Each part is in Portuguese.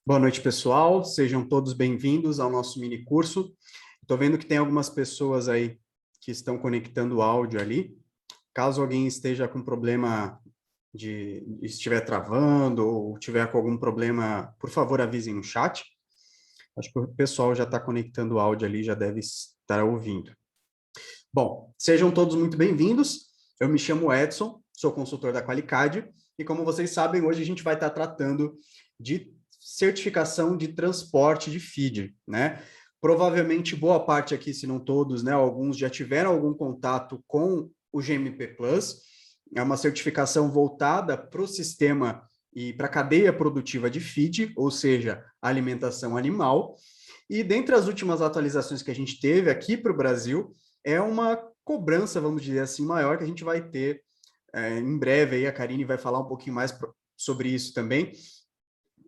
Boa noite, pessoal. Sejam todos bem-vindos ao nosso mini curso. Estou vendo que tem algumas pessoas aí que estão conectando o áudio ali. Caso alguém esteja com problema estiver travando ou tiver com algum problema, por favor, avisem no chat. Acho que o pessoal já está conectando o áudio ali, já deve estar ouvindo. Bom, sejam todos muito bem-vindos. Eu me chamo Edson, sou consultor da Qualicad e, como vocês sabem, hoje a gente vai estar tratando de certificação de transporte de feed, né? Provavelmente boa parte aqui, se não todos, né? Alguns já tiveram algum contato com o GMP Plus. É uma certificação voltada para o sistema e para a cadeia produtiva de feed, ou seja, alimentação animal. E dentre as últimas atualizações que a gente teve aqui para o Brasil, é uma cobrança, vamos dizer assim, maior que a gente vai ter em breve. Aí a Karine vai falar um pouquinho mais sobre isso também,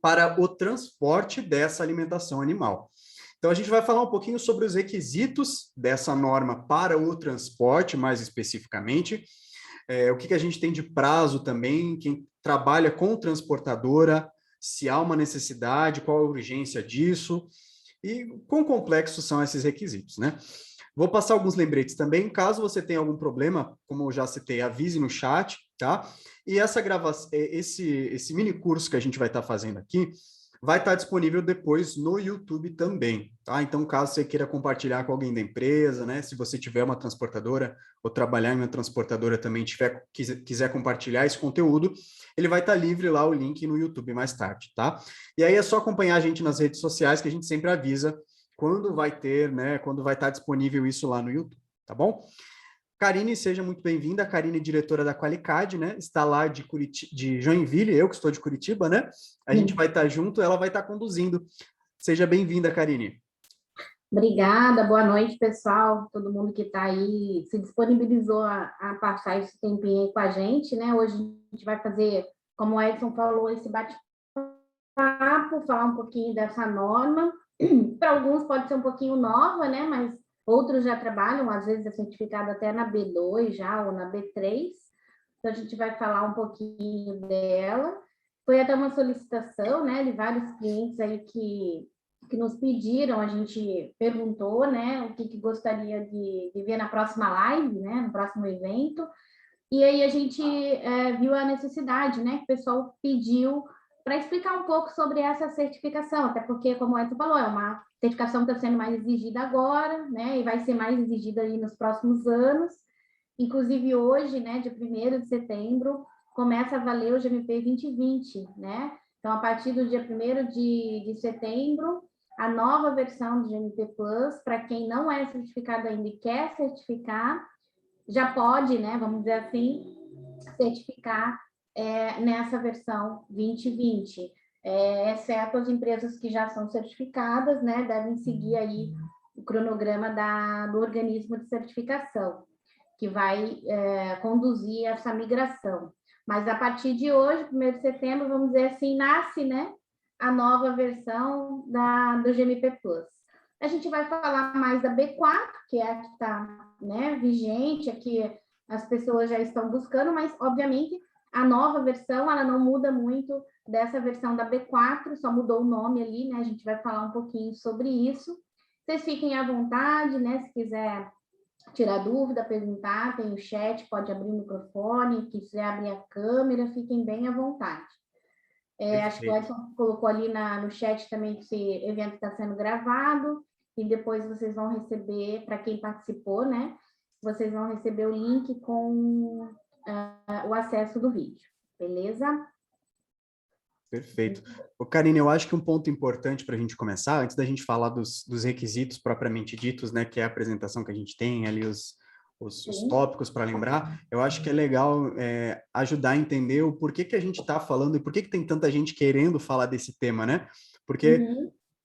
para o transporte dessa alimentação animal. Então, a gente vai falar um pouquinho sobre os requisitos dessa norma para o transporte, mais especificamente, o que a gente tem de prazo também, quem trabalha com transportadora, se há uma necessidade, qual a urgência disso, e quão complexos são esses requisitos, né? Vou passar alguns lembretes também, caso você tenha algum problema, como eu já citei, avise no chat, tá? E essa gravação, esse mini curso que a gente vai estar fazendo aqui, vai estar disponível depois no YouTube também, tá? Então, caso você queira compartilhar com alguém da empresa, né? Se você tiver uma transportadora ou trabalhar em uma transportadora também, quiser compartilhar esse conteúdo, ele vai estar livre lá, o link no YouTube mais tarde, tá? E aí é só acompanhar a gente nas redes sociais, que a gente sempre avisa quando vai ter, né? Quando vai estar disponível isso lá no YouTube, tá bom? Karine, seja muito bem-vinda. A Karine é diretora da Qualicad, né? Está lá de Joinville, eu que estou de Curitiba, né? A gente vai estar junto, ela vai estar conduzindo. Seja bem-vinda, Karine. Obrigada, boa noite, pessoal. Todo mundo que está aí se disponibilizou a passar esse tempinho aí com a gente, né? Hoje a gente vai fazer, como o Edson falou, esse bate-papo, falar um pouquinho dessa norma. Para alguns pode ser um pouquinho nova, né? Mas outros já trabalham, às vezes é certificado até na B2 já, ou na B3. Então, a gente vai falar um pouquinho dela. Foi até uma solicitação, né, de vários clientes aí que nos pediram, a gente perguntou, né, o que gostaria de ver na próxima live, né, no próximo evento, e aí a gente viu a necessidade, né, que o pessoal pediu para explicar um pouco sobre essa certificação, até porque, como o Edson falou, é uma certificação que está sendo mais exigida agora, né, e vai ser mais exigida aí nos próximos anos. Inclusive, hoje, né, dia 1º de setembro, começa a valer o GMP 2020, né? Então, a partir do dia 1º de setembro, a nova versão do GMP Plus, para quem não é certificado ainda e quer certificar, já pode, né, vamos dizer assim, certificar nessa versão 2020. Exceto as empresas que já são certificadas, né, devem seguir aí o cronograma do organismo de certificação, que vai conduzir essa migração. Mas a partir de hoje, 1º de setembro, vamos dizer assim, nasce, né, a nova versão do GMP Plus. A gente vai falar mais da B4, que é a que está, né, vigente, aqui as pessoas já estão buscando, mas, obviamente, a nova versão, ela não muda muito dessa versão da B4, só mudou o nome ali, né, a gente vai falar um pouquinho sobre isso. Vocês fiquem à vontade, né, se quiser tirar dúvida, perguntar, tem o chat, pode abrir o microfone, quiser abrir a câmera, fiquem bem à vontade. Acho que o Edson colocou ali no chat também que esse evento está sendo gravado, e depois vocês vão receber, para quem participou, né, vocês vão receber o link com o acesso do vídeo, beleza? Perfeito. Karine, eu acho que um ponto importante para a gente começar, antes da gente falar dos requisitos propriamente ditos, né, que é a apresentação que a gente tem ali, os tópicos para lembrar, eu acho que é legal ajudar a entender o porquê que a gente está falando e por que tem tanta gente querendo falar desse tema, né? Porque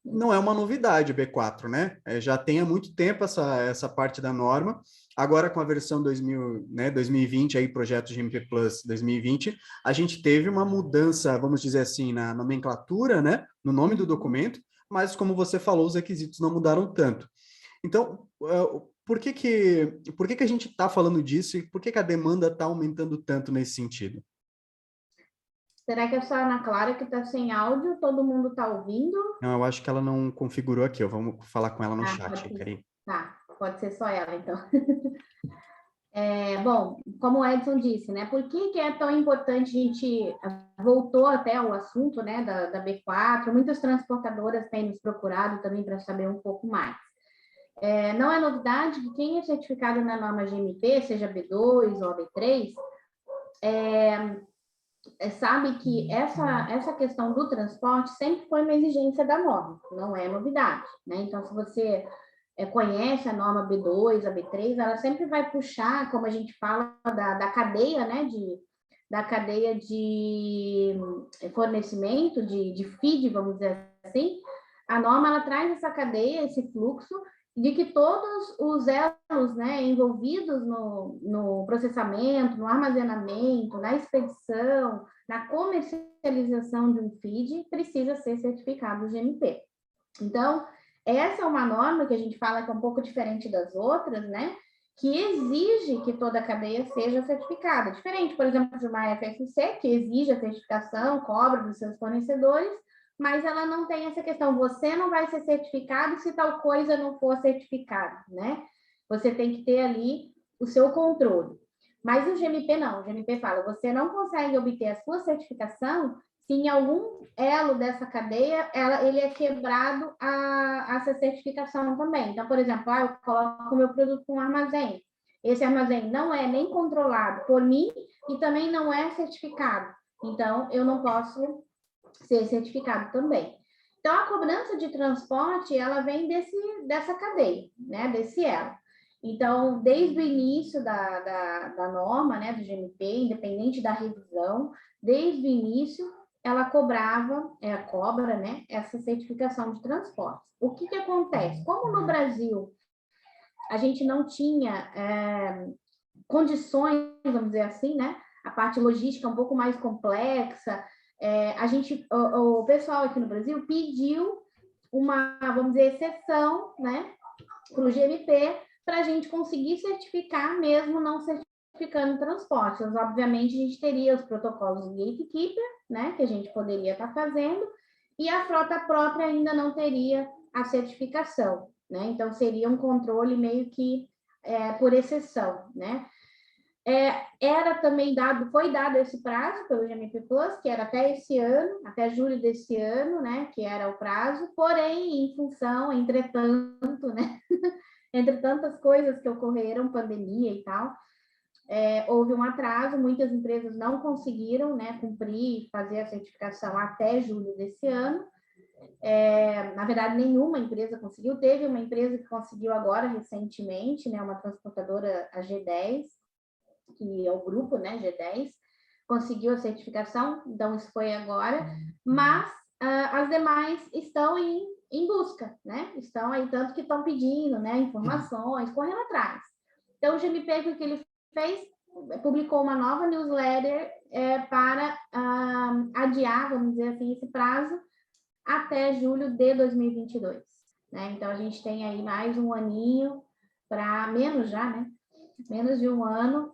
não é uma novidade o B4, né? Já tem há muito tempo essa parte da norma. Agora, com a versão 2020, aí, projeto GMP Plus 2020, a gente teve uma mudança, vamos dizer assim, na nomenclatura, né? No nome do documento, mas, como você falou, os requisitos não mudaram tanto. Então, por que a gente está falando disso e por que a demanda está aumentando tanto nesse sentido? Será que é só a Ana Clara que está sem áudio? Todo mundo está ouvindo? Não, eu acho que ela não configurou aqui. Vamos falar com ela no Ah, chat, Karine. tá, pode ser só ela, então. Bom, como o Edson disse, né? Por que é tão importante a gente voltou até o assunto, né, da B4? Muitas transportadoras têm nos procurado também para saber um pouco mais. Não é novidade que quem é certificado na norma GMP, seja B2 ou B3, sabe que essa questão do transporte sempre foi uma exigência da norma, não é novidade, né? Então, se você conhece a norma B2, a B3, ela sempre vai puxar, como a gente fala, da cadeia, né, da cadeia de fornecimento, de feed, vamos dizer assim. A norma, ela traz essa cadeia, esse fluxo, de que todos os elos, né, envolvidos no processamento, no armazenamento, na expedição, na comercialização de um feed, precisa ser certificado GMP. Então, essa é uma norma que a gente fala que é um pouco diferente das outras, né? Que exige que toda a cadeia seja certificada. Diferente, por exemplo, de uma FSC, que exige a certificação, cobra dos seus fornecedores, mas ela não tem essa questão, você não vai ser certificado se tal coisa não for certificada, né? Você tem que ter ali o seu controle. Mas o GMP não, o GMP fala, você não consegue obter a sua certificação se em algum elo dessa cadeia ele é quebrado essa certificação também. Então, por exemplo, eu coloco o meu produto no armazém. Esse armazém não é nem controlado por mim e também não é certificado. Então, eu não posso ser certificado também. Então, a cobrança de transporte, ela vem dessa cadeia, né, desse elo. Então, desde o início da norma, né, do GMP, independente da revisão, desde o início, ela cobra, né, essa certificação de transporte. O que acontece? Como no Brasil a gente não tinha condições, vamos dizer assim, né, a parte logística é um pouco mais complexa, o pessoal aqui no Brasil pediu uma, vamos dizer, exceção, né, para o GMP, para a gente conseguir certificar, mesmo não certificando transporte. Mas, obviamente, a gente teria os protocolos do Gatekeeper, né, que a gente poderia estar fazendo, e a frota própria ainda não teria a certificação, né? Então, seria um controle meio que por exceção, né? Foi dado esse prazo pelo GMP Plus, que era até esse ano, até julho desse ano, né, que era o prazo, porém, em função, entretanto, né, entre tantas coisas que ocorreram, pandemia e tal, houve um atraso, muitas empresas não conseguiram, né, cumprir, fazer a certificação até julho desse ano. Na verdade, nenhuma empresa conseguiu, teve uma empresa que conseguiu agora, recentemente, né, uma transportadora, a G10, que é o grupo, né, G10, conseguiu a certificação, então isso foi agora, mas as demais estão em busca, né? Estão aí, tanto que estão pedindo, né, informações, correndo atrás. Então, o GMP, o que ele fez? Publicou uma nova newsletter para adiar, vamos dizer assim, esse prazo até julho de 2022. Né? Então, a gente tem aí mais um aninho, para menos já, né? Menos de um ano,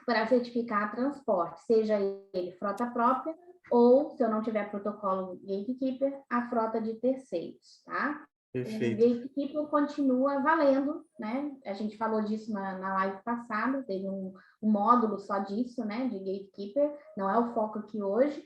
para certificar transporte, seja ele frota própria ou, se eu não tiver protocolo Gatekeeper, a frota de terceiros, tá? Perfeito. O Gatekeeper continua valendo, né? A gente falou disso na live passada, teve um módulo só disso, né? De Gatekeeper, não é o foco aqui hoje,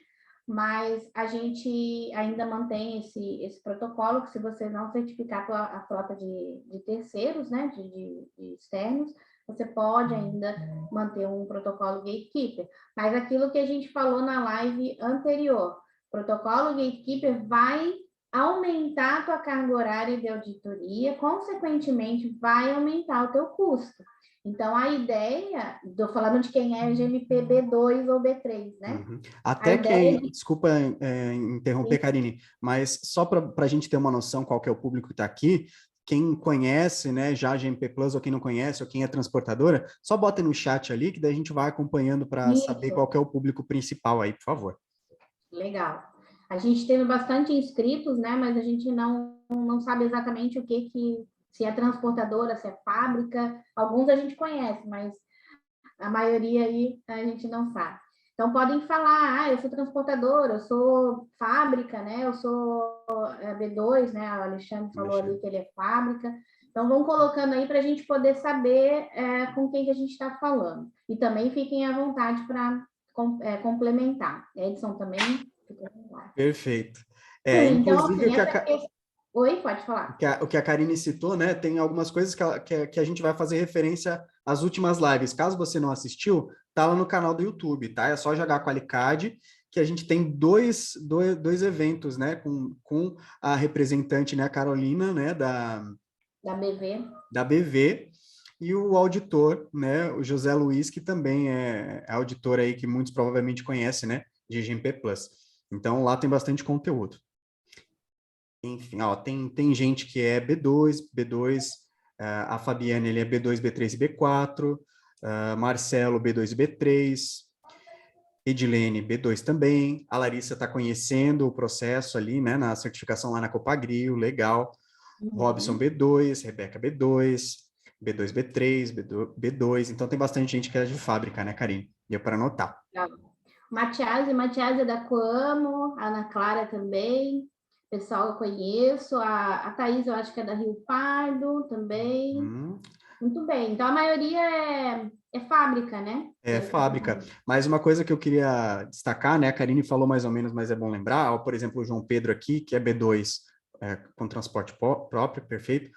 mas a gente ainda mantém esse protocolo, que se você não certificar a frota de terceiros, né? De externos, você pode ainda manter um protocolo Gatekeeper. Mas aquilo que a gente falou na live anterior, protocolo Gatekeeper vai aumentar a tua carga horária de auditoria, consequentemente, vai aumentar o teu custo. Então, a ideia, estou falando de quem é GMP B2 ou B3, né? Uhum. Até desculpa interromper, Sim. Karine, mas só para a gente ter uma noção qual que é o público que está aqui, quem conhece, né, já a GMP Plus, ou quem não conhece, ou quem é transportadora, só bota no chat ali, que daí a gente vai acompanhando para saber qual que é o público principal aí, por favor. Legal. A gente teve bastante inscritos, né, mas a gente não sabe exatamente se é transportadora, se é fábrica. Alguns a gente conhece, mas a maioria aí a gente não sabe. Então, podem falar, eu sou transportadora, eu sou fábrica, né? Eu sou B2, né? O Alexandre falou ali que ele é fábrica. Então, vão colocando aí para a gente poder saber com quem que a gente está falando. E também fiquem à vontade para complementar. Edson também, fica à vontade. Perfeito. Então, Inclusive, assim, essa questão... Oi, pode falar. o que a Karine citou, né? Tem algumas coisas que a gente vai fazer referência às últimas lives. Caso você não assistiu, tá lá no canal do YouTube, tá? É só jogar Qualicad, que a gente tem dois eventos, né? Com a representante, né, a Carolina, né, Da BV. da BV, e o auditor, né, o José Luiz, que também é auditor aí que muitos provavelmente conhecem, né, de GMP Plus. Então, lá tem bastante conteúdo. Enfim, ó, tem gente que é B2, a Fabiane, ele é B2, B3 e B4, Marcelo, B2 e B3, Edilene, B2 também, a Larissa está conhecendo o processo ali, né, na certificação lá na Copagrio, legal, Robson B2, Rebeca B2, B2, B3, B2, então tem bastante gente que é de fábrica, né, Karine? Deu para anotar. Matias é da Coamo, a Ana Clara também, pessoal eu conheço, a Thaís eu acho que é da Rio Pardo também. Muito bem, então a maioria é fábrica, né? É fábrica. Mas uma coisa que eu queria destacar, né, a Karine falou mais ou menos, mas é bom lembrar, ó, por exemplo, o João Pedro aqui, que é B2, com transporte próprio, perfeito,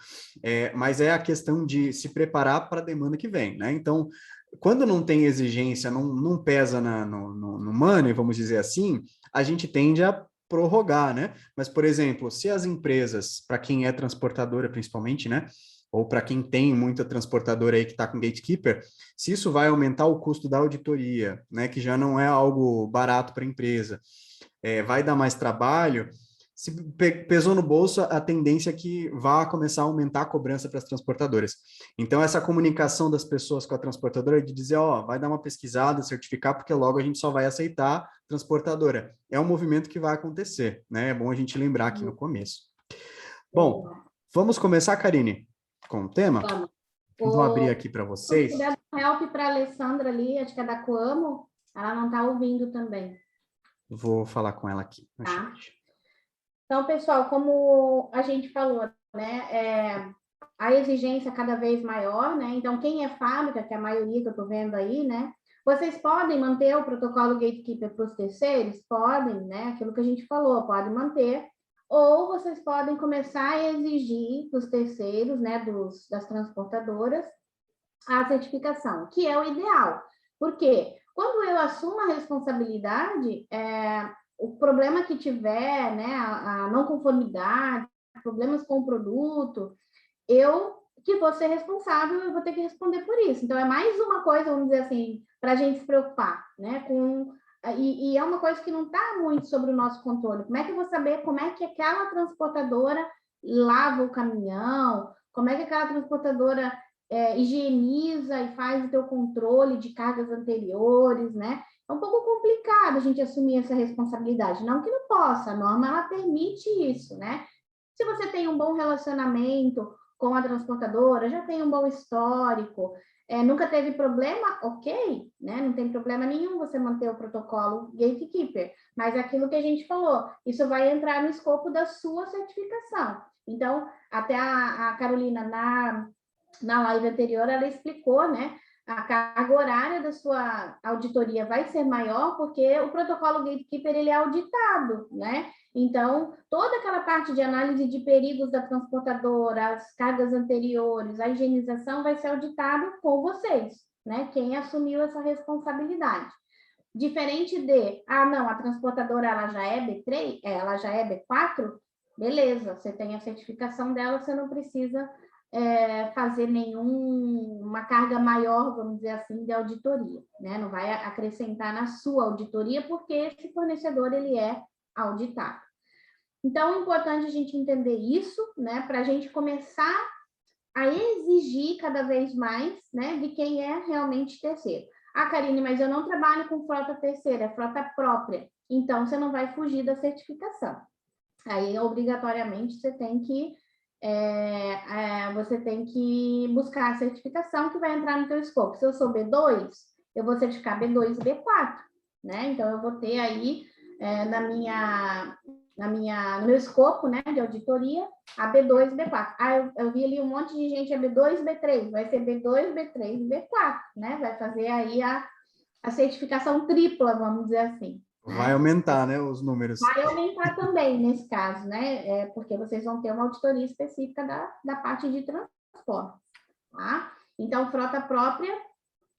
mas é a questão de se preparar para a demanda que vem, né? Então, quando não tem exigência, não pesa no money, vamos dizer assim, a gente tende a prorrogar, né? Mas, por exemplo, se as empresas, para quem é transportadora principalmente, né, ou para quem tem muita transportadora aí que está com gatekeeper, se isso vai aumentar o custo da auditoria, né, que já não é algo barato para a empresa, vai dar mais trabalho, se pesou no bolso, a tendência é que vá começar a aumentar a cobrança para as transportadoras. Então, essa comunicação das pessoas com a transportadora de dizer, ó, vai dar uma pesquisada, certificar, porque logo a gente só vai aceitar transportadora. É um movimento que vai acontecer, né? É bom a gente lembrar aqui no começo. Bom, vamos começar, Karine, com o tema? Vamos. Vou abrir aqui para vocês. Se puder dar help para a Alessandra ali, acho que é da Coamo, ela não está ouvindo também. Vou falar com ela aqui no chat. Então, pessoal, como a gente falou, né, a exigência cada vez maior, né? Então, quem é fábrica, que é a maioria que eu estou vendo aí, né? Vocês podem manter o protocolo Gatekeeper para os terceiros? Podem, né? Aquilo que a gente falou, podem manter. Ou vocês podem começar a exigir dos terceiros, né, das transportadoras, a certificação, que é o ideal. Por quê? Quando eu assumo a responsabilidade, o problema que tiver, né, a não conformidade, problemas com o produto, eu que vou ser responsável, eu vou ter que responder por isso. Então, é mais uma coisa, vamos dizer assim, para a gente se preocupar, né? E é uma coisa que não está muito sobre o nosso controle. Como é que eu vou saber como é que aquela transportadora lava o caminhão? Como é que aquela transportadora higieniza e faz o teu controle de cargas anteriores, né? É um pouco complicado a gente assumir essa responsabilidade. Não que não possa, a norma ela permite isso, né? Se você tem um bom relacionamento com a transportadora, já tem um bom histórico, nunca teve problema, ok, né? Não tem problema nenhum você manter o protocolo Gatekeeper, mas aquilo que a gente falou, isso vai entrar no escopo da sua certificação. Então, até a Carolina, na live anterior, ela explicou, né? A carga horária da sua auditoria vai ser maior porque o protocolo Gatekeeper ele é auditado, né? Então, toda aquela parte de análise de perigos da transportadora, as cargas anteriores, a higienização vai ser auditado com vocês, né? Quem assumiu essa responsabilidade. Diferente de, não, a transportadora ela já é B3, ela já é B4, beleza, você tem a certificação dela, você não precisa fazer nenhuma carga maior, vamos dizer assim, de auditoria, né? Não vai acrescentar na sua auditoria, porque esse fornecedor ele é auditado. Então, é importante a gente entender isso, né? Para a gente começar a exigir cada vez mais, né? De quem é realmente terceiro. Karine, mas eu não trabalho com frota terceira, é frota própria. Então, você não vai fugir da certificação. Aí, obrigatoriamente, você tem que buscar a certificação que vai entrar no teu escopo. Se eu sou B2, eu vou certificar B2 e B4, né? Então, eu vou ter aí no meu escopo, né, de auditoria, a B2 e B4. Eu vi ali um monte de gente, a B2 e B3, vai ser B2, B3 e B4, né? Vai fazer aí a certificação tripla, vamos dizer assim. Vai Né? aumentar, né, os números. Vai aumentar também nesse caso, né? Porque vocês vão ter uma auditoria específica da parte de transporte, tá? Então, frota própria,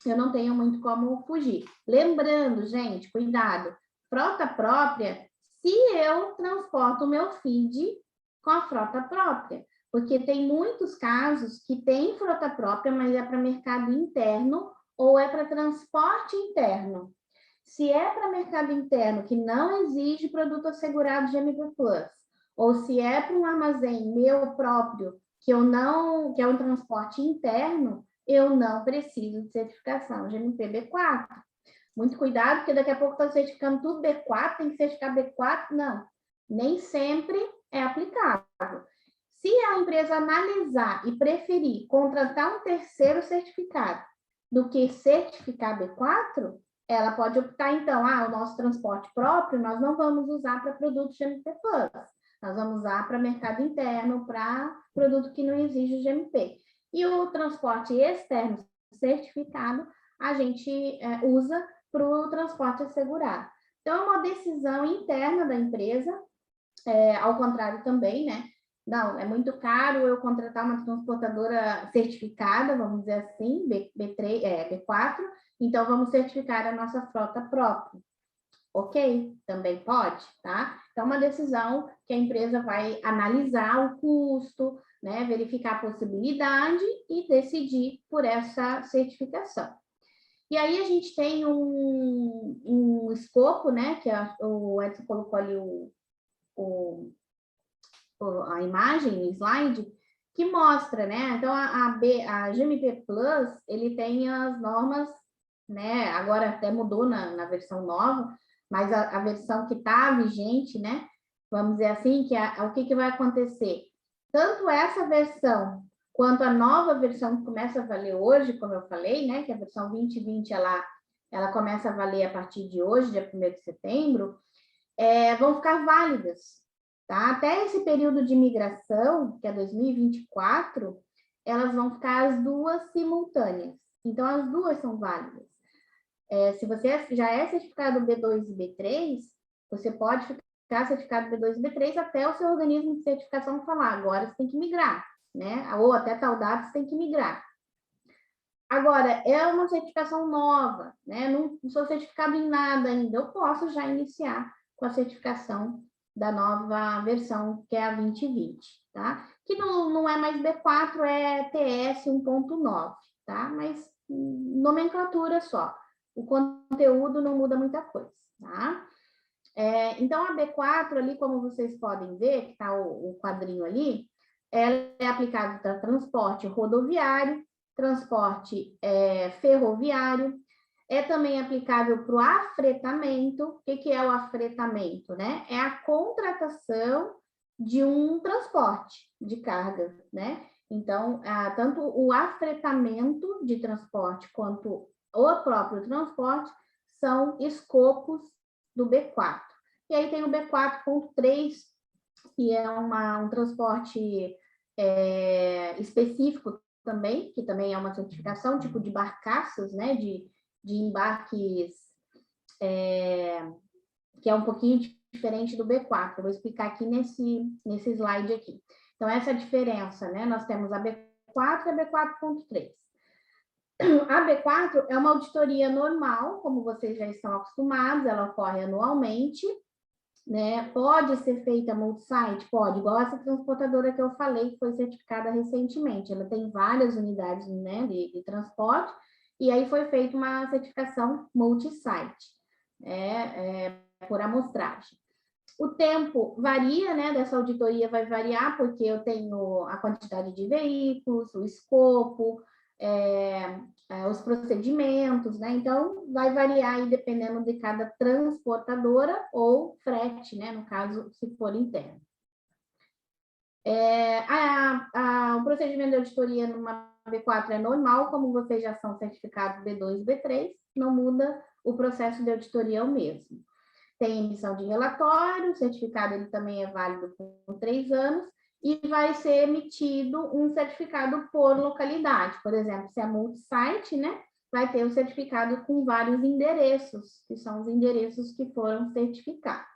eu não tenho muito como fugir. Lembrando, gente, cuidado, frota própria, se eu transporto o meu feed com a frota própria, porque tem muitos casos que tem frota própria, mas é para mercado interno ou é para transporte interno. Se é para mercado interno que não exige produto assegurado de MP+, ou se é para um armazém meu próprio que é um transporte interno, eu não preciso de certificação de MP-B4. Muito cuidado, porque daqui a pouco está certificando tudo B4, tem que certificar B4. Não, nem sempre é aplicável. Se a empresa analisar e preferir contratar um terceiro certificado do que certificar B4, ela pode optar, então, o nosso transporte próprio nós não vamos usar para produtos GMP+. Nós vamos usar para mercado interno, para produto que não exige GMP. E o transporte externo certificado, a gente usa para o transporte assegurado. Então, é uma decisão interna da empresa, ao contrário também, né? Não, é muito caro eu contratar uma transportadora certificada, vamos dizer assim, B4, então vamos certificar a nossa frota própria. Ok? Também pode, tá? Então, uma decisão que a empresa vai analisar o custo, né? Verificar a possibilidade e decidir por essa certificação. E aí a gente tem um escopo, né? Que o Edson colocou ali a imagem, o slide, que mostra, né? Então, a GMP Plus, ele tem as normas, né? Agora até mudou na versão nova, mas a versão que está vigente, né? Vamos dizer assim, o que vai acontecer? Tanto essa versão quanto a nova versão que começa a valer hoje, como eu falei, né? Que a versão 2020, ela começa a valer a partir de hoje, dia 1º de setembro, vão ficar válidas. Tá? Até esse período de migração, que é 2024, elas vão ficar as duas simultâneas. Então, as duas são válidas. Se você já é certificado B2 e B3, você pode ficar certificado B2 e B3 até o seu organismo de certificação falar, agora você tem que migrar, né? Ou até tal data você tem que migrar. Agora, é uma certificação nova, né? Não sou certificado em nada ainda, eu posso já iniciar com a certificação da nova versão, que é a 2020, tá? Que não é mais B4, é TS 1.9, tá? Mas nomenclatura só. O conteúdo não muda muita coisa, tá? Então, a B4 ali, como vocês podem ver, que está o quadrinho ali, ela é aplicada para transporte rodoviário, transporte ferroviário, é também aplicável para o afretamento. O que é o afretamento, né? É a contratação de um transporte de carga, né? Então, tanto o afretamento de transporte quanto o próprio transporte são escopos do B4. E aí tem o B4.3, que é um transporte específico também, que também é uma certificação, tipo de barcaças, né, de embarques, que é um pouquinho diferente do B4. Eu vou explicar aqui nesse slide aqui. Então, essa é a diferença, né? Nós temos a B4 e a B4.3. A B4 é uma auditoria normal, como vocês já estão acostumados, ela ocorre anualmente, né? Pode ser feita multi-site? Pode, igual essa transportadora que eu falei, que foi certificada recentemente. Ela tem várias unidades, né, de transporte, e aí foi feita uma certificação multi-site, por amostragem. O tempo varia, né? Dessa auditoria vai variar, porque eu tenho a quantidade de veículos, o escopo, os procedimentos, né? Então, vai variar aí dependendo de cada transportadora ou frete, né? No caso, se for interno. O procedimento de auditoria numa B4 é normal, como vocês já são certificados B2 e B3, não muda o processo de auditoria, é o mesmo. Tem emissão de relatório, o certificado ele também é válido por 3 anos, e vai ser emitido um certificado por localidade. Por exemplo, se é multi-site, né, vai ter o certificado com vários endereços, que são os endereços que foram certificados.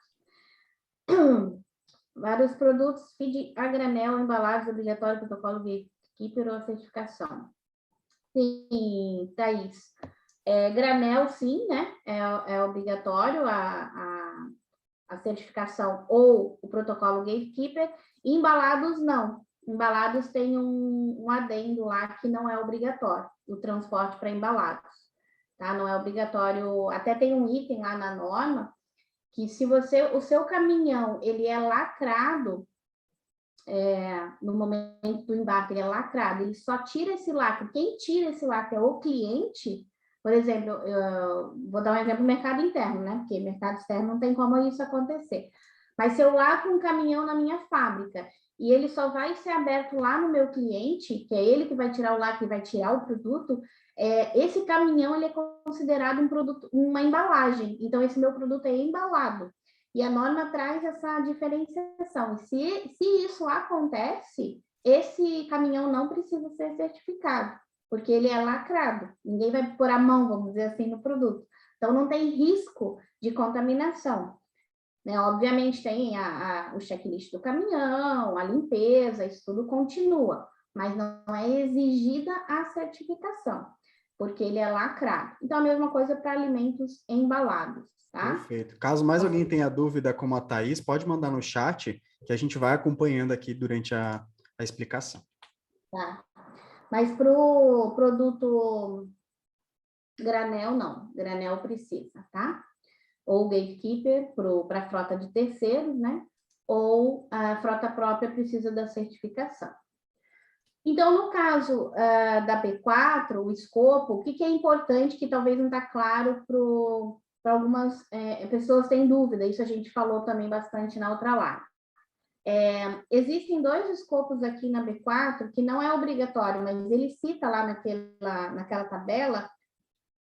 Vários produtos, feed a granel, embalagens, obrigatório, protocolo Gatekeeper ou certificação. Sim, Thaís. Granel, sim, né? É obrigatório a certificação ou o protocolo Gatekeeper. Embalados, não. Embalados tem um adendo lá que não é obrigatório, o transporte para embalados. Tá? Não é obrigatório, até tem um item lá na norma, que se o seu caminhão, ele é lacrado, no momento do embarque, ele é lacrado, ele só tira esse lacre, quem tira esse lacre é o cliente. Por exemplo, eu vou dar um exemplo do mercado interno, né? Porque mercado externo não tem como isso acontecer. Mas se eu lacro um caminhão na minha fábrica e ele só vai ser aberto lá no meu cliente, que é ele que vai tirar o lacre e vai tirar o produto, esse caminhão ele é considerado um produto, uma embalagem. Então, esse meu produto é embalado. E a norma traz essa diferenciação. Se isso acontece, esse caminhão não precisa ser certificado, porque ele é lacrado. Ninguém vai pôr a mão, vamos dizer assim, no produto. Então, não tem risco de contaminação. Né? Obviamente, tem o checklist do caminhão, a limpeza, isso tudo continua, mas não é exigida a certificação, porque ele é lacrado. Então, a mesma coisa para alimentos embalados. Tá? Perfeito. Caso mais alguém tenha dúvida como a Thaís, pode mandar no chat, que a gente vai acompanhando aqui durante a explicação. Tá. Mas para o produto granel, não. Granel precisa, tá? Ou gatekeeper para a frota de terceiros, né? Ou a frota própria precisa da certificação. Então, no caso da B4, o escopo, o que é importante que talvez não está claro para algumas pessoas têm dúvida, isso a gente falou também bastante na outra live. Existem 2 escopos aqui na B4 que não é obrigatório, mas ele cita lá naquela tabela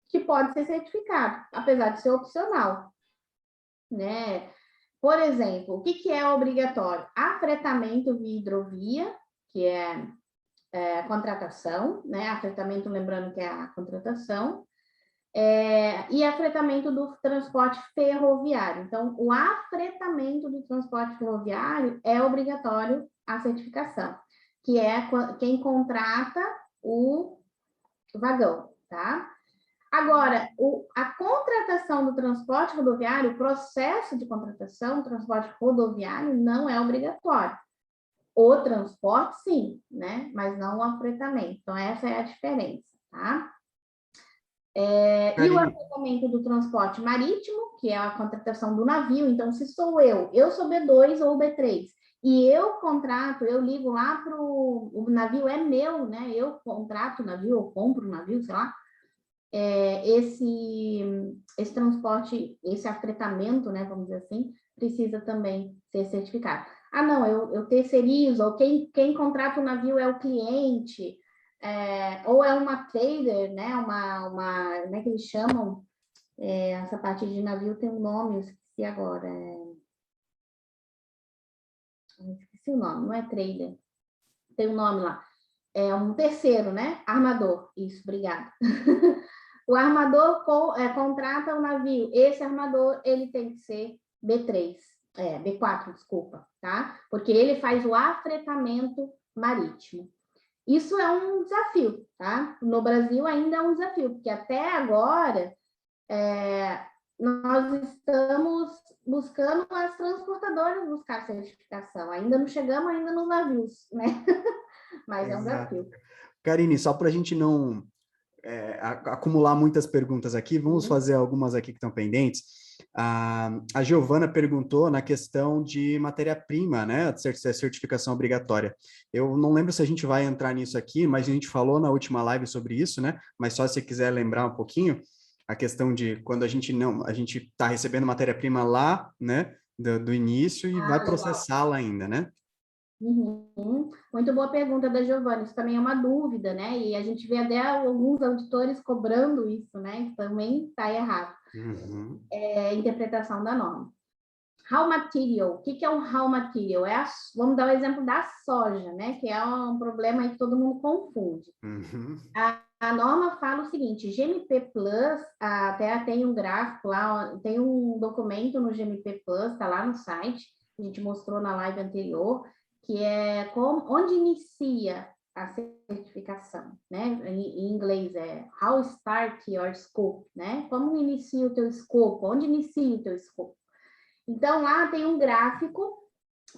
que pode ser certificado, apesar de ser opcional. Né? Por exemplo, o que é obrigatório? Afretamento via hidrovia, que é a contratação, né? Afretamento, lembrando que é a contratação, e afretamento do transporte ferroviário. Então, o afretamento do transporte ferroviário é obrigatório a certificação, que é quem contrata o vagão, tá? Agora, a contratação do transporte rodoviário, o processo de contratação do transporte rodoviário não é obrigatório. O transporte, sim, né? Mas não o afretamento. Então, essa é a diferença, tá? E o afetamento do transporte marítimo, que é a contratação do navio. Então, se sou eu sou B2 ou B3, e eu contrato, eu ligo lá para o navio, é meu, né? Eu contrato o navio, eu compro o navio, sei lá. Esse transporte, esse afretamento, né, vamos dizer assim, precisa também ser certificado. Ah, não, eu terceirizo, ou quem contrata o navio é o cliente, ou é uma trader, né, como é que eles chamam? Essa parte de navio tem um nome, eu esqueci agora. Esqueci o nome, não é trader, tem um nome lá. É um terceiro, né? Armador, isso, obrigada. O armador contrata o navio. Esse armador, ele tem que ser B3, B4, desculpa, tá? Porque ele faz o afretamento marítimo. Isso é um desafio, tá? No Brasil ainda é um desafio, porque até agora nós estamos buscando as transportadoras buscar certificação. Ainda não chegamos ainda nos navios, né? Mas é um desafio. Karine, só para a gente não acumular muitas perguntas aqui, vamos fazer algumas aqui que estão pendentes. A Giovana perguntou na questão de matéria-prima, né, certificação obrigatória. Eu não lembro se a gente vai entrar nisso aqui, mas a gente falou na última live sobre isso, né, mas só se você quiser lembrar um pouquinho, a questão de quando a gente está recebendo matéria-prima lá, né, do início e vai processá-la ainda, né? Uhum. Muito boa pergunta da Giovana, isso também é uma dúvida, né? E a gente vê até alguns auditores cobrando isso, né? Que também está errado. Uhum. É a interpretação da norma. Raw material, o que é um raw material? Vamos dar o exemplo da soja, né? Que é um problema aí que todo mundo confunde. Uhum. A norma fala o seguinte: GMP Plus, até tem um gráfico lá, tem um documento no GMP Plus, está lá no site, a gente mostrou na live anterior, que é onde inicia a certificação, né? Em inglês é How Start Your Scope, né? Como inicia o teu escopo? Onde inicia o teu escopo? Então, lá tem um gráfico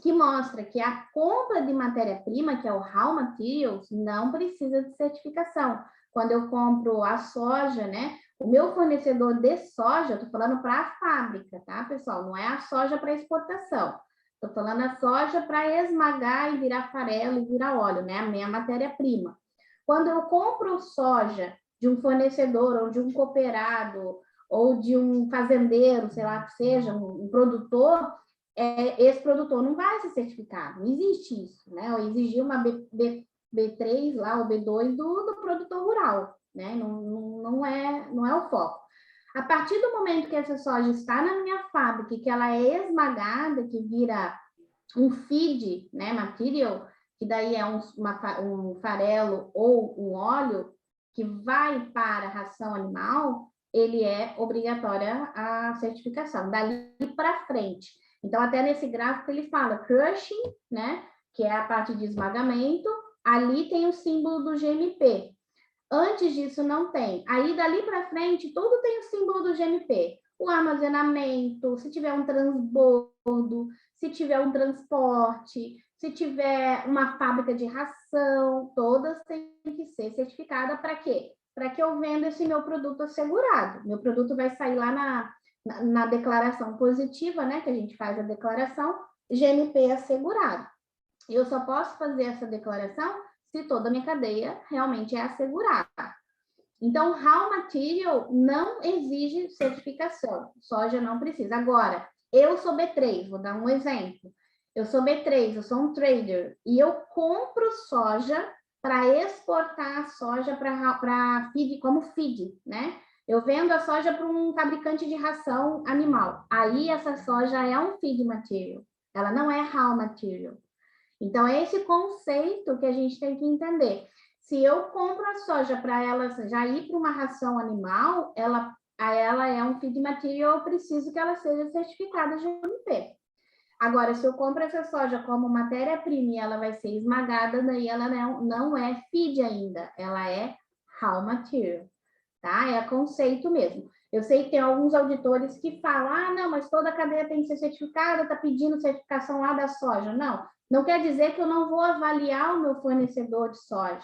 que mostra que a compra de matéria-prima, que é o raw materials, não precisa de certificação. Quando eu compro a soja, né? O meu fornecedor de soja, estou falando para a fábrica, tá, pessoal? Não é a soja para exportação. Estou falando a soja para esmagar e virar farelo e virar óleo, né? A minha matéria-prima. Quando eu compro soja de um fornecedor ou de um cooperado ou de um fazendeiro, sei lá que seja, um produtor, esse produtor não vai ser certificado, não existe isso, né? Ou exigir uma B3 lá, ou B2 do produtor rural, né? Não é o foco. A partir do momento que essa soja está na minha fábrica, que ela é esmagada, que vira um feed, né, material, que daí é um farelo ou um óleo, que vai para a ração animal, ele é obrigatória a certificação, dali para frente. Então, até nesse gráfico ele fala crushing, né, que é a parte de esmagamento, ali tem o símbolo do GMP. Antes disso não tem. Aí dali para frente tudo tem o símbolo do GMP. O armazenamento, se tiver um transbordo, se tiver um transporte, se tiver uma fábrica de ração, todas têm que ser certificadas para quê? Para que eu venda esse meu produto assegurado. Meu produto vai sair lá na declaração positiva, né? Que a gente faz a declaração, GMP assegurado. Eu só posso fazer essa declaração se toda a minha cadeia realmente é assegurada. Então, raw material não exige certificação, soja não precisa. Agora, eu sou B3, vou dar um exemplo. Eu sou B3, eu sou um trader, e eu compro soja para exportar a soja para feed, como feed, né? Eu vendo a soja para um fabricante de ração animal. Aí essa soja é um feed material, ela não é raw material. Então, é esse conceito que a gente tem que entender. Se eu compro a soja para ela já ir para uma ração animal, ela é um feed material, eu preciso que ela seja certificada GMP. Agora, se eu compro essa soja como matéria-prima e ela vai ser esmagada, daí ela não é feed ainda, ela é raw material, tá? É conceito mesmo. Eu sei que tem alguns auditores que falam, não, mas toda a cadeia tem que ser certificada, está pedindo certificação lá da soja. Não quer dizer que eu não vou avaliar o meu fornecedor de soja.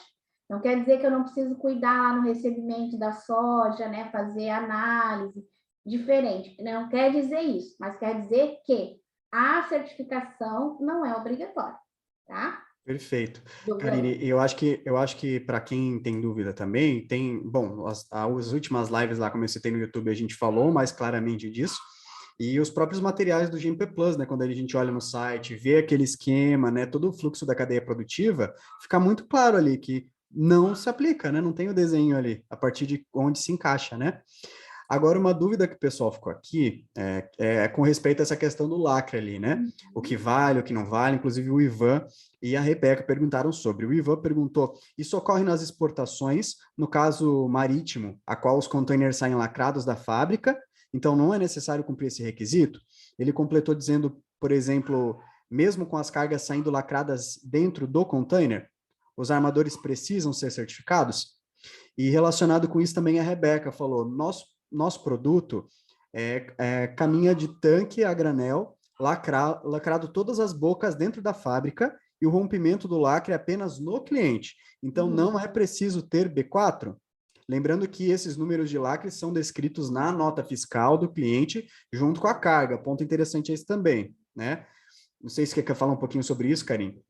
Não quer dizer que eu não preciso cuidar lá no recebimento da soja, né? Fazer análise diferente. Não quer dizer isso, mas quer dizer que a certificação não é obrigatória, tá? Perfeito. Giovana. Karine, eu acho que para quem tem dúvida também, tem, bom, as últimas lives lá, como eu citei no YouTube, a gente falou mais claramente disso, e os próprios materiais do GMP Plus, né, quando a gente olha no site, vê aquele esquema, né, todo o fluxo da cadeia produtiva, fica muito claro ali que não se aplica, né, não tem o desenho ali, a partir de onde se encaixa, né? Agora, uma dúvida que o pessoal ficou aqui é com respeito a essa questão do lacre ali, né? O que vale, o que não vale, inclusive o Ivan e a Rebeca perguntaram sobre. O Ivan perguntou: isso ocorre nas exportações, no caso marítimo, a qual os containers saem lacrados da fábrica, então não é necessário cumprir esse requisito? Ele completou dizendo, por exemplo, mesmo com as cargas saindo lacradas dentro do container, os armadores precisam ser certificados? E relacionado com isso também a Rebeca falou: nosso produto caminha de tanque a granel, lacrado todas as bocas dentro da fábrica e o rompimento do lacre é apenas no cliente. Então, não é preciso ter B4? Lembrando que esses números de lacre são descritos na nota fiscal do cliente junto com a carga. Ponto interessante é esse também, né? Não sei se você quer falar um pouquinho sobre isso, Karim,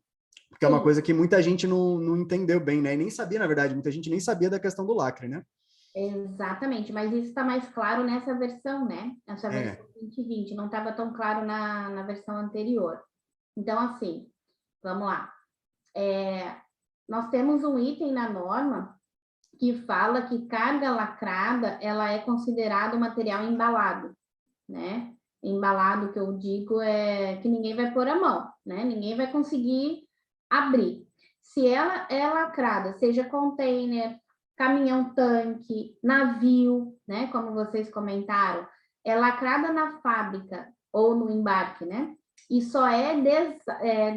porque é uma Sim, coisa que muita gente não entendeu bem, né? E nem sabia, na verdade, muita gente nem sabia da questão do lacre, né? exatamente, mas isso está mais claro nessa versão, né? Essa versão É. 2020, não estava tão claro na versão anterior. Então, assim, Vamos lá. Nós temos um item na norma que fala que carga lacrada, ela é considerada um material embalado, né? Embalado, que eu digo, é que ninguém vai pôr a mão, né? Ninguém vai conseguir abrir. Se ela é lacrada, seja container, caminhão-tanque, navio, né? Como vocês comentaram, é lacrada na fábrica ou no embarque, né? E só é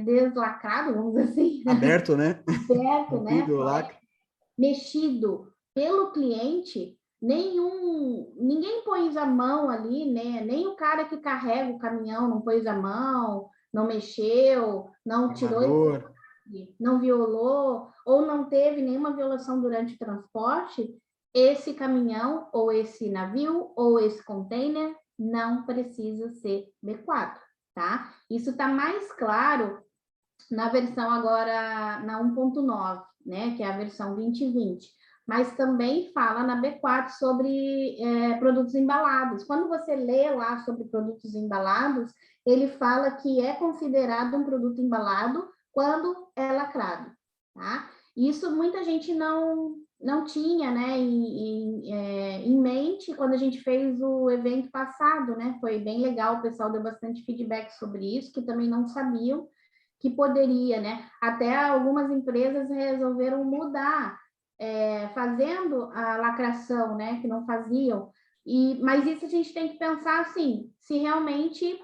deslacrado, vamos dizer assim, Aberto, né? aberto, né? Rompido o lacre. Mexido pelo cliente, ninguém pôs a mão ali, né? Nem o cara que carrega o caminhão não pôs a mão, não mexeu, não tirou Armador. não violou, ou não teve nenhuma violação durante o transporte, esse caminhão, ou esse navio, ou esse container, não precisa ser B4, tá? Isso está mais claro na versão agora, na 1.9, né, que é a versão 2020, mas também fala na B4 sobre produtos embalados. Quando você lê lá sobre produtos embalados, ele fala que é considerado um produto embalado quando é lacrado, tá? Isso muita gente não tinha, né, em mente quando a gente fez o evento passado, né? Foi bem legal, o pessoal deu bastante feedback sobre isso, que também não sabiam que poderia, né? Até algumas empresas resolveram mudar, fazendo a lacração, né? Que não faziam. Mas isso a gente tem que pensar assim, se realmente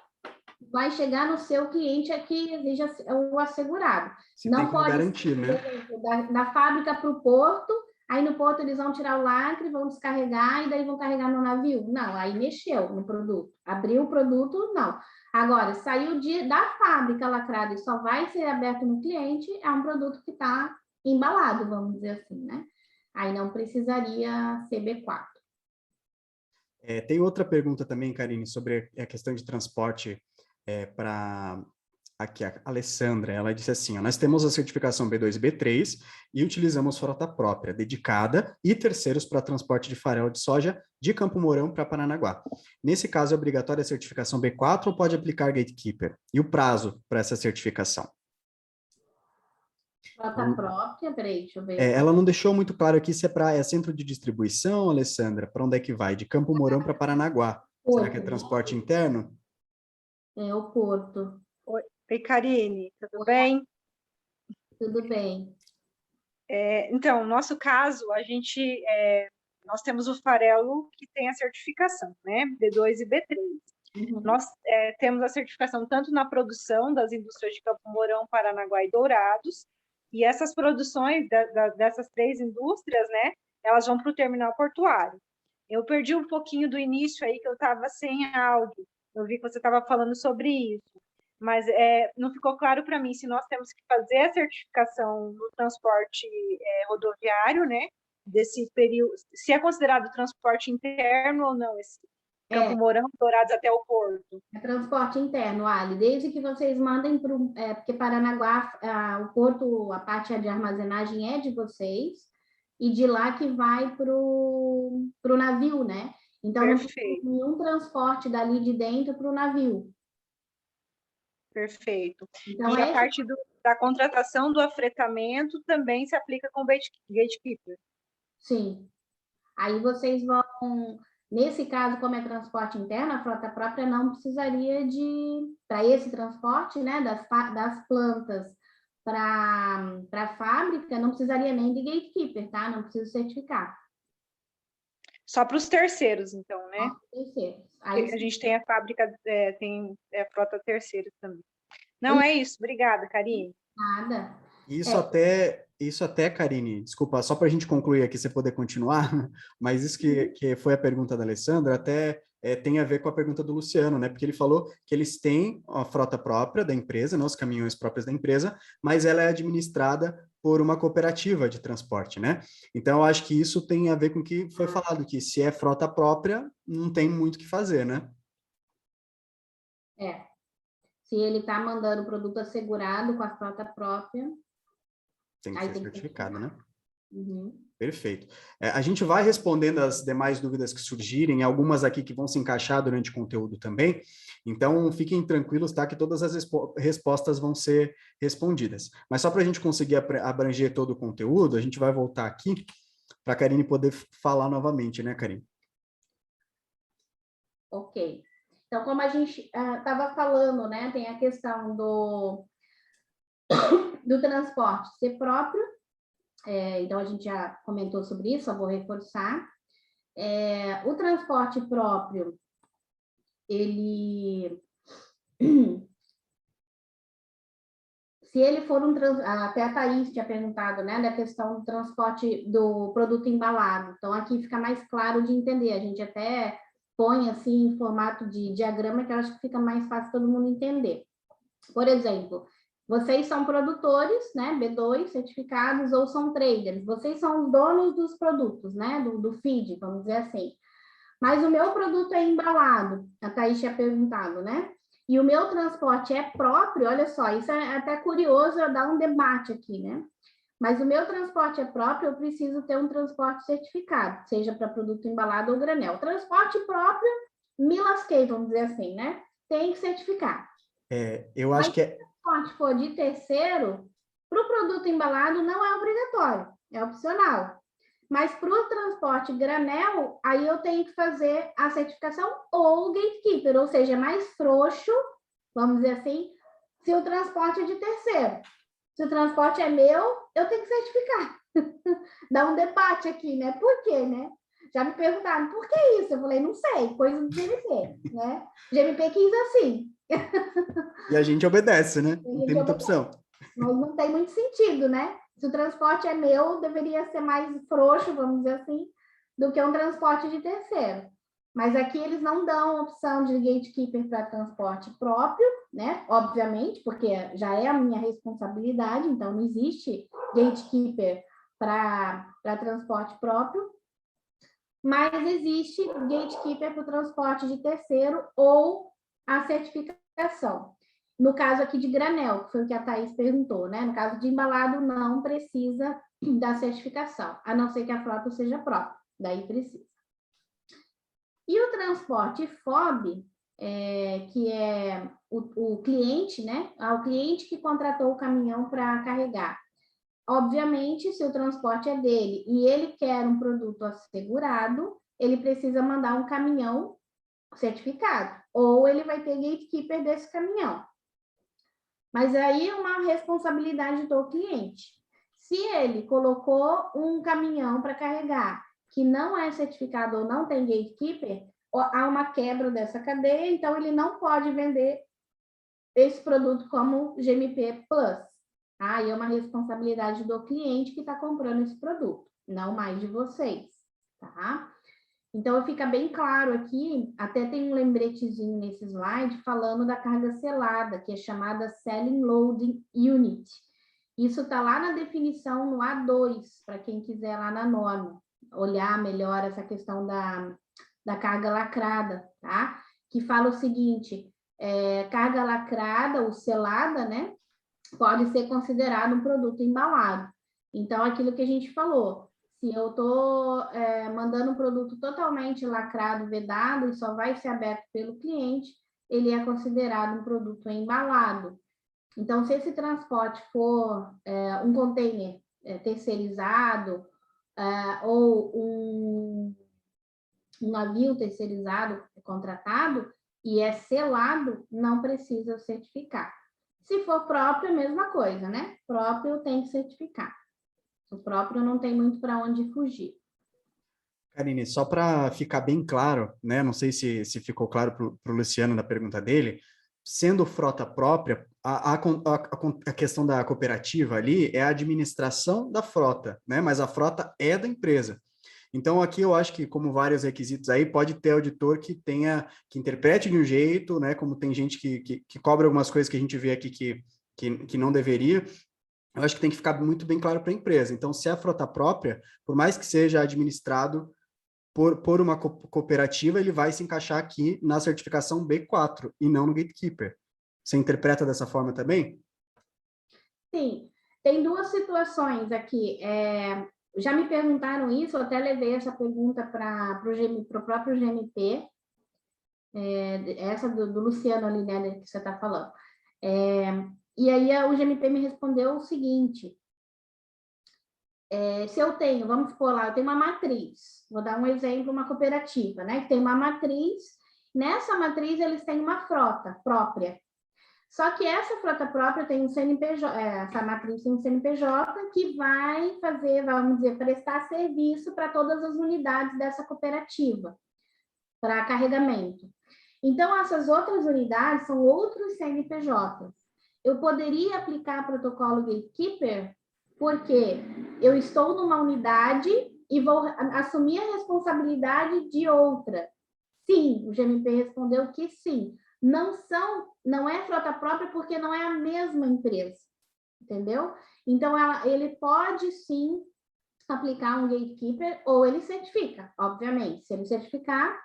vai chegar no seu cliente é que exija o assegurado. Se tem Não como pode garantir, ser, por né? exemplo, da fábrica para o porto, aí no porto eles vão tirar o lacre, vão descarregar e daí vão carregar no navio. Não, aí mexeu no produto. Abriu o produto, não. Agora, saiu da fábrica lacrado e só vai ser aberto no cliente, é um produto que está embalado, vamos dizer assim, né? Aí não precisaria ser B4. Tem outra pergunta também, Karine, sobre a questão de transporte para aqui a Alessandra. Ela disse assim, ó, nós temos a certificação B2 e B3 e utilizamos frota própria, dedicada e terceiros para transporte de farelo de soja de Campo Mourão para Paranaguá. Nesse caso, é obrigatória a certificação B4 ou pode aplicar Gatekeeper? E o prazo para essa certificação? Frota própria, peraí, deixa eu ver. Ela não deixou muito claro aqui se é centro de distribuição, Alessandra, para onde é que vai? De Campo Mourão para Paranaguá. Será que é Porto, né? transporte interno? É o Porto. Oi, Karine, tudo bem? Tudo bem. Então, no nosso caso, nós temos o farelo que tem a certificação, né? B2 e B3. Uhum. Nós temos a certificação tanto na produção das indústrias de Campo Mourão, Paranaguá e Dourados, e essas produções dessas três indústrias, né? Elas vão para o terminal portuário. Eu perdi um pouquinho do início aí, que eu estava sem áudio. Eu vi que você estava falando sobre isso. Mas não ficou claro para mim se nós temos que fazer a certificação no transporte rodoviário, né? Desse período, se é considerado transporte interno ou não, esse Campo Mourão, Dourados até o Porto. É transporte interno, Ali, desde que vocês mandem para porque Paranaguá, o porto, a parte de armazenagem é de vocês, e de lá que vai para o navio, né? Então, não tem nenhum transporte dali de dentro para o navio. Perfeito. Então, e a parte da contratação do afretamento também se aplica com o gatekeeper? Sim. Aí vocês vão, nesse caso, como é transporte interno, a frota própria não precisaria para esse transporte, né, das plantas para a fábrica, não precisaria nem de gatekeeper, tá? Não precisa certificar. Só para os terceiros, então, né? Só para os terceiros. Aí, a gente tem a fábrica, tem a frota terceira também. Não, é isso. Obrigada, Karine. Nada. Isso até, Karine, desculpa, só para a gente concluir aqui, você poder continuar, mas isso que foi a pergunta da Alessandra, até tem a ver com a pergunta do Luciano, né? Porque ele falou que eles têm a frota própria da empresa, né? Os caminhões próprios da empresa, mas ela é administrada por uma cooperativa de transporte, né? Então, eu acho que isso tem a ver com o que foi falado, que se é frota própria, não tem muito o que fazer, né? Se ele está mandando produto assegurado com a frota própria, tem que ser certificado, né? Uhum. Perfeito. A gente vai respondendo as demais dúvidas que surgirem, algumas aqui que vão se encaixar durante o conteúdo também. Então, fiquem tranquilos, tá? Que todas as respostas vão ser respondidas. Mas só para a gente conseguir abranger todo o conteúdo, a gente vai voltar aqui para a Karine poder falar novamente, né, Karine? Ok. Então, como a gente estava falando, né? Tem a questão do transporte ser próprio. Então, a gente já comentou sobre isso, eu vou reforçar. O transporte próprio, ele... Se ele for até a Thaís tinha perguntado, né, da questão do transporte do produto embalado. Então, aqui fica mais claro de entender. A gente até põe, assim, em formato de diagrama, que eu acho que fica mais fácil todo mundo entender. Por exemplo, vocês são produtores, né, B2 certificados, ou são traders. Vocês são os donos dos produtos, né, do feed, vamos dizer assim. Mas o meu produto é embalado, a Thaís tinha perguntado, né? E o meu transporte é próprio, olha só, isso é até curioso, dar um debate aqui, né? Mas o meu transporte é próprio, eu preciso ter um transporte certificado, seja para produto embalado ou granel. Transporte próprio, me lasquei, vamos dizer assim, né? Tem que certificar. Eu acho que se o transporte for de terceiro, para o produto embalado não é obrigatório, é opcional. Mas para o transporte granel, aí eu tenho que fazer a certificação ou o gatekeeper, ou seja, é mais frouxo, vamos dizer assim, se o transporte é de terceiro. Se o transporte é meu, eu tenho que certificar. Dá um debate aqui, né? Por quê, né? Já me perguntaram, por que isso? Eu falei, não sei, coisa do GMP, né? O GMP quis assim. E a gente obedece, né? Não tem muita opção. Mas não tem muito sentido, né? Se o transporte é meu, deveria ser mais frouxo, vamos dizer assim, do que um transporte de terceiro. Mas aqui eles não dão opção de gatekeeper para transporte próprio, né? Obviamente, porque já é a minha responsabilidade, então não existe gatekeeper para transporte próprio, mas existe gatekeeper para o transporte de terceiro ou a certificação. No caso aqui de granel, que foi o que a Thaís perguntou, né? No caso de embalado, não precisa da certificação, a não ser que a frota seja própria, daí precisa. E o transporte FOB, que é o cliente, né? O cliente que contratou o caminhão para carregar. Obviamente, se o transporte é dele e ele quer um produto assegurado, ele precisa mandar um caminhão certificado, ou ele vai ter gatekeeper desse caminhão. Mas aí é uma responsabilidade do cliente. Se ele colocou um caminhão para carregar que não é certificado ou não tem gatekeeper, há uma quebra dessa cadeia, então ele não pode vender esse produto como GMP Plus. Aí é uma responsabilidade do cliente que está comprando esse produto, não mais de vocês, tá? Então, fica bem claro aqui, até tem um lembretezinho nesse slide falando da carga selada, que é chamada Selling Loading Unit. Isso está lá na definição no A2, para quem quiser lá na norma, olhar melhor essa questão da carga lacrada, tá? Que fala o seguinte, carga lacrada ou selada, né? Pode ser considerado um produto embalado. Então, aquilo que a gente falou, se eu estou mandando um produto totalmente lacrado, vedado, e só vai ser aberto pelo cliente, ele é considerado um produto embalado. Então, se esse transporte for um container terceirizado ou um navio terceirizado contratado e é selado, não precisa certificar. Se for próprio, a mesma coisa, né? Próprio tem que certificar. O próprio não tem muito para onde fugir. Karine, só para ficar bem claro, né? Não sei se ficou claro para o Luciano na pergunta dele, sendo frota própria, a questão da cooperativa ali é a administração da frota, né? Mas a frota é da empresa. Então, aqui eu acho que, como vários requisitos aí, pode ter auditor que interprete de um jeito, né? Como tem gente que cobra algumas coisas que a gente vê aqui que não deveria. Eu acho que tem que ficar muito bem claro para a empresa. Então, se é a frota própria, por mais que seja administrado por uma cooperativa, ele vai se encaixar aqui na certificação B4 e não no Gatekeeper. Você interpreta dessa forma também? Sim, tem duas situações aqui. Já me perguntaram isso, eu até levei essa pergunta para o próprio GMP, essa do Luciano ali, né, que você está falando. E aí o GMP me respondeu o seguinte, se eu tenho, vamos supor lá, eu tenho uma matriz, vou dar um exemplo, uma cooperativa, né, que tem uma matriz, nessa matriz eles têm uma frota própria, só que essa frota própria tem um CNPJ, essa matriz tem um CNPJ que vai fazer, vamos dizer, prestar serviço para todas as unidades dessa cooperativa, para carregamento. Então, essas outras unidades são outros CNPJs. Eu poderia aplicar protocolo Gatekeeper porque eu estou numa unidade e vou assumir a responsabilidade de outra. Sim, o GMP respondeu que sim. Não é frota própria porque não é a mesma empresa, entendeu? Então, ele pode sim aplicar um gatekeeper ou ele certifica, obviamente. Se ele certificar,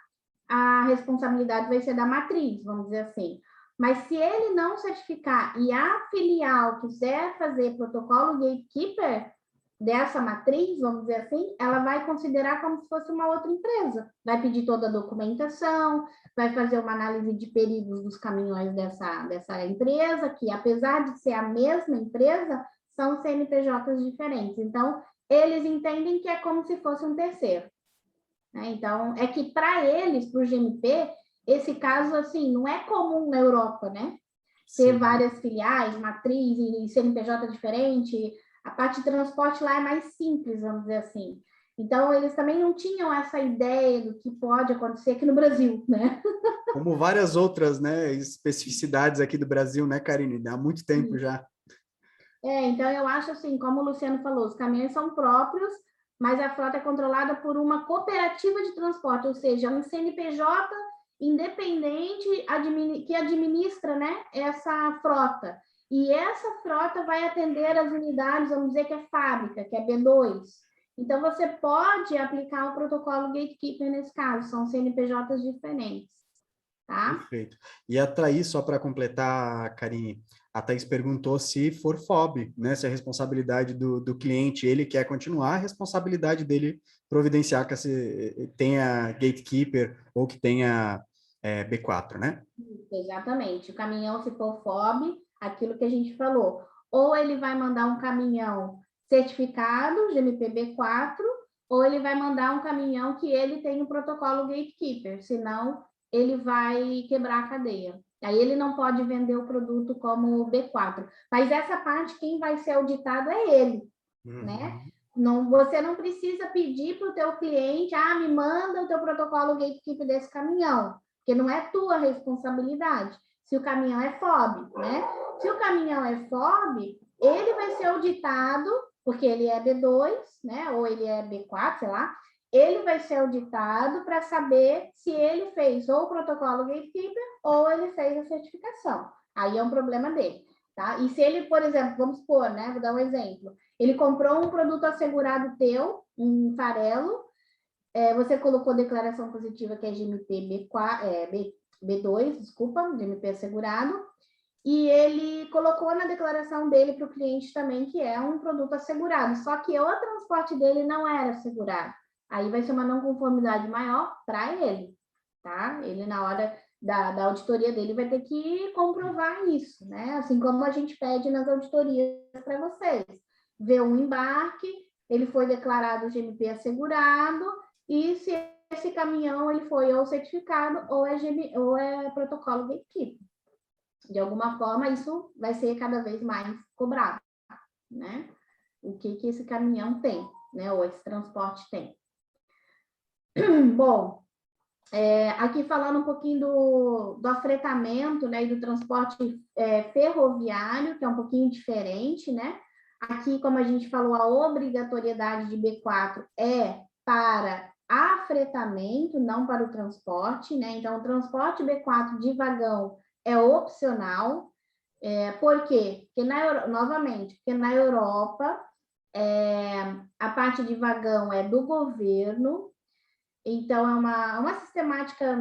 a responsabilidade vai ser da matriz, vamos dizer assim. Mas se ele não certificar e a filial quiser fazer protocolo gatekeeper dessa matriz, vamos dizer assim, ela vai considerar como se fosse uma outra empresa. Vai pedir toda a documentação, vai fazer uma análise de perigos dos caminhões dessa empresa, que apesar de ser a mesma empresa, são CNPJs diferentes. Então, eles entendem que é como se fosse um terceiro. Então, é que para eles, para o GMP, esse caso, assim, não é comum na Europa, né? Ter Sim. várias filiais, matriz e CNPJ diferente. A parte de transporte lá é mais simples, vamos dizer assim. Então, eles também não tinham essa ideia do que pode acontecer aqui no Brasil, né? Como várias outras, né, especificidades aqui do Brasil, né, Karine? Há muito tempo já. Então eu acho assim, como o Luciano falou, os caminhões são próprios, mas a frota é controlada por uma cooperativa de transporte, ou seja, um CNPJ independente que administra, né, essa frota. E essa frota vai atender as unidades, vamos dizer que é fábrica, que é B2. Então, você pode aplicar o protocolo Gatekeeper nesse caso, são CNPJs diferentes. Tá? Perfeito. E a Thaís, só para completar, Karine, a Thaís perguntou se for FOB, né? Se a responsabilidade do cliente, ele quer continuar, a responsabilidade dele providenciar que tenha gatekeeper ou que tenha B4, né? Exatamente. O caminhão, se for FOB, aquilo que a gente falou, ou ele vai mandar um caminhão certificado, GMPB4, ou ele vai mandar um caminhão que ele tem o protocolo Gatekeeper, senão ele vai quebrar a cadeia. Aí ele não pode vender o produto como B4. Mas essa parte, quem vai ser auditado é ele, né? Não, você não precisa pedir para o teu cliente, me manda o teu protocolo Gatekeeper desse caminhão, porque não é tua responsabilidade. Se o caminhão é FOB, né? Se o caminhão é FOB, ele vai ser auditado, porque ele é B2, né? Ou ele é B4, sei lá. Ele vai ser auditado para saber se ele fez ou o protocolo Gatekeeper ou ele fez a certificação. Aí é um problema dele, tá? E se ele, por exemplo, vamos supor, né? Vou dar um exemplo. Ele comprou um produto assegurado teu, um farelo, você colocou declaração positiva que é GMP B2, desculpa, GMP assegurado, e ele colocou na declaração dele para o cliente também que é um produto assegurado, só que o transporte dele não era assegurado. Aí vai ser uma não conformidade maior para ele, tá? Ele, na hora da auditoria dele, vai ter que comprovar isso, né? Assim como a gente pede nas auditorias para vocês. Ver um embarque, ele foi declarado GMP assegurado, e se esse caminhão ele foi ou certificado ou é protocolo Gatekeeper. De alguma forma, isso vai ser cada vez mais cobrado, né? O que esse caminhão tem, né? Ou esse transporte tem. Bom, aqui falando um pouquinho do afretamento, né, e do transporte ferroviário, que é um pouquinho diferente, né? Aqui, como a gente falou, a obrigatoriedade de B4 é para afretamento, não para o transporte, né? Então, o transporte B4 de vagão é opcional. Por quê? Porque, novamente, porque na Europa, a parte de vagão é do governo, então é uma sistemática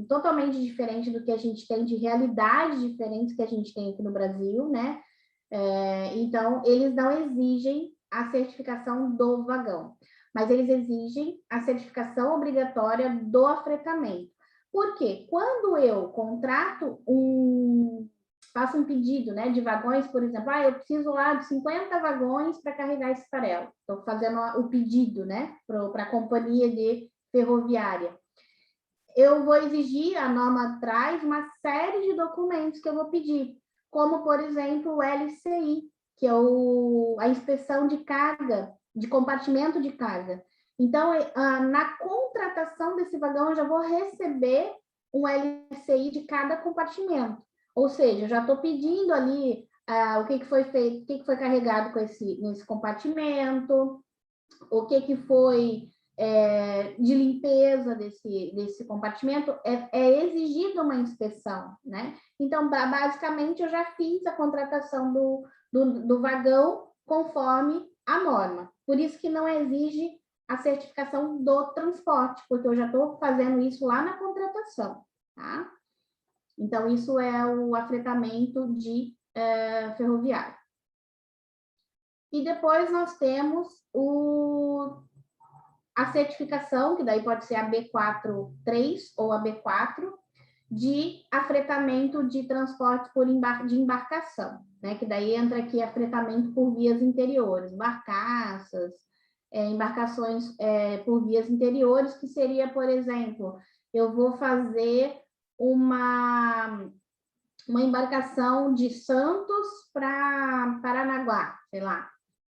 totalmente diferente do que a gente tem, de realidades diferentes que a gente tem aqui no Brasil, né? Então, eles não exigem a certificação do vagão, mas eles exigem a certificação obrigatória do afretamento. Por quê? Quando eu faço um pedido, né, de vagões, por exemplo, eu preciso lá de 50 vagões para carregar esse farelo. Estou fazendo o pedido, né, para a companhia de ferroviária. Eu vou exigir, a norma traz uma série de documentos que eu vou pedir, como, por exemplo, o LCI, que é a inspeção de carga, de compartimento de carga. Então, na contratação desse vagão, eu já vou receber um LCI de cada compartimento. Ou seja, eu já estou pedindo ali o que foi feito, o que foi carregado nesse compartimento, o que foi de limpeza desse compartimento, é exigida uma inspeção, né? Então, basicamente, eu já fiz a contratação do vagão conforme a norma. Por isso que não exige a certificação do transporte, porque eu já estou fazendo isso lá na contratação, tá? Então, isso é o afretamento de ferroviário. E depois nós temos a certificação, que daí pode ser a B4.3 ou a B4, de afretamento de transporte de embarcação, né? Que daí entra aqui afretamento por vias interiores, barcaças, embarcações por vias interiores, que seria, por exemplo, eu vou fazer uma embarcação de Santos para Paranaguá, sei lá,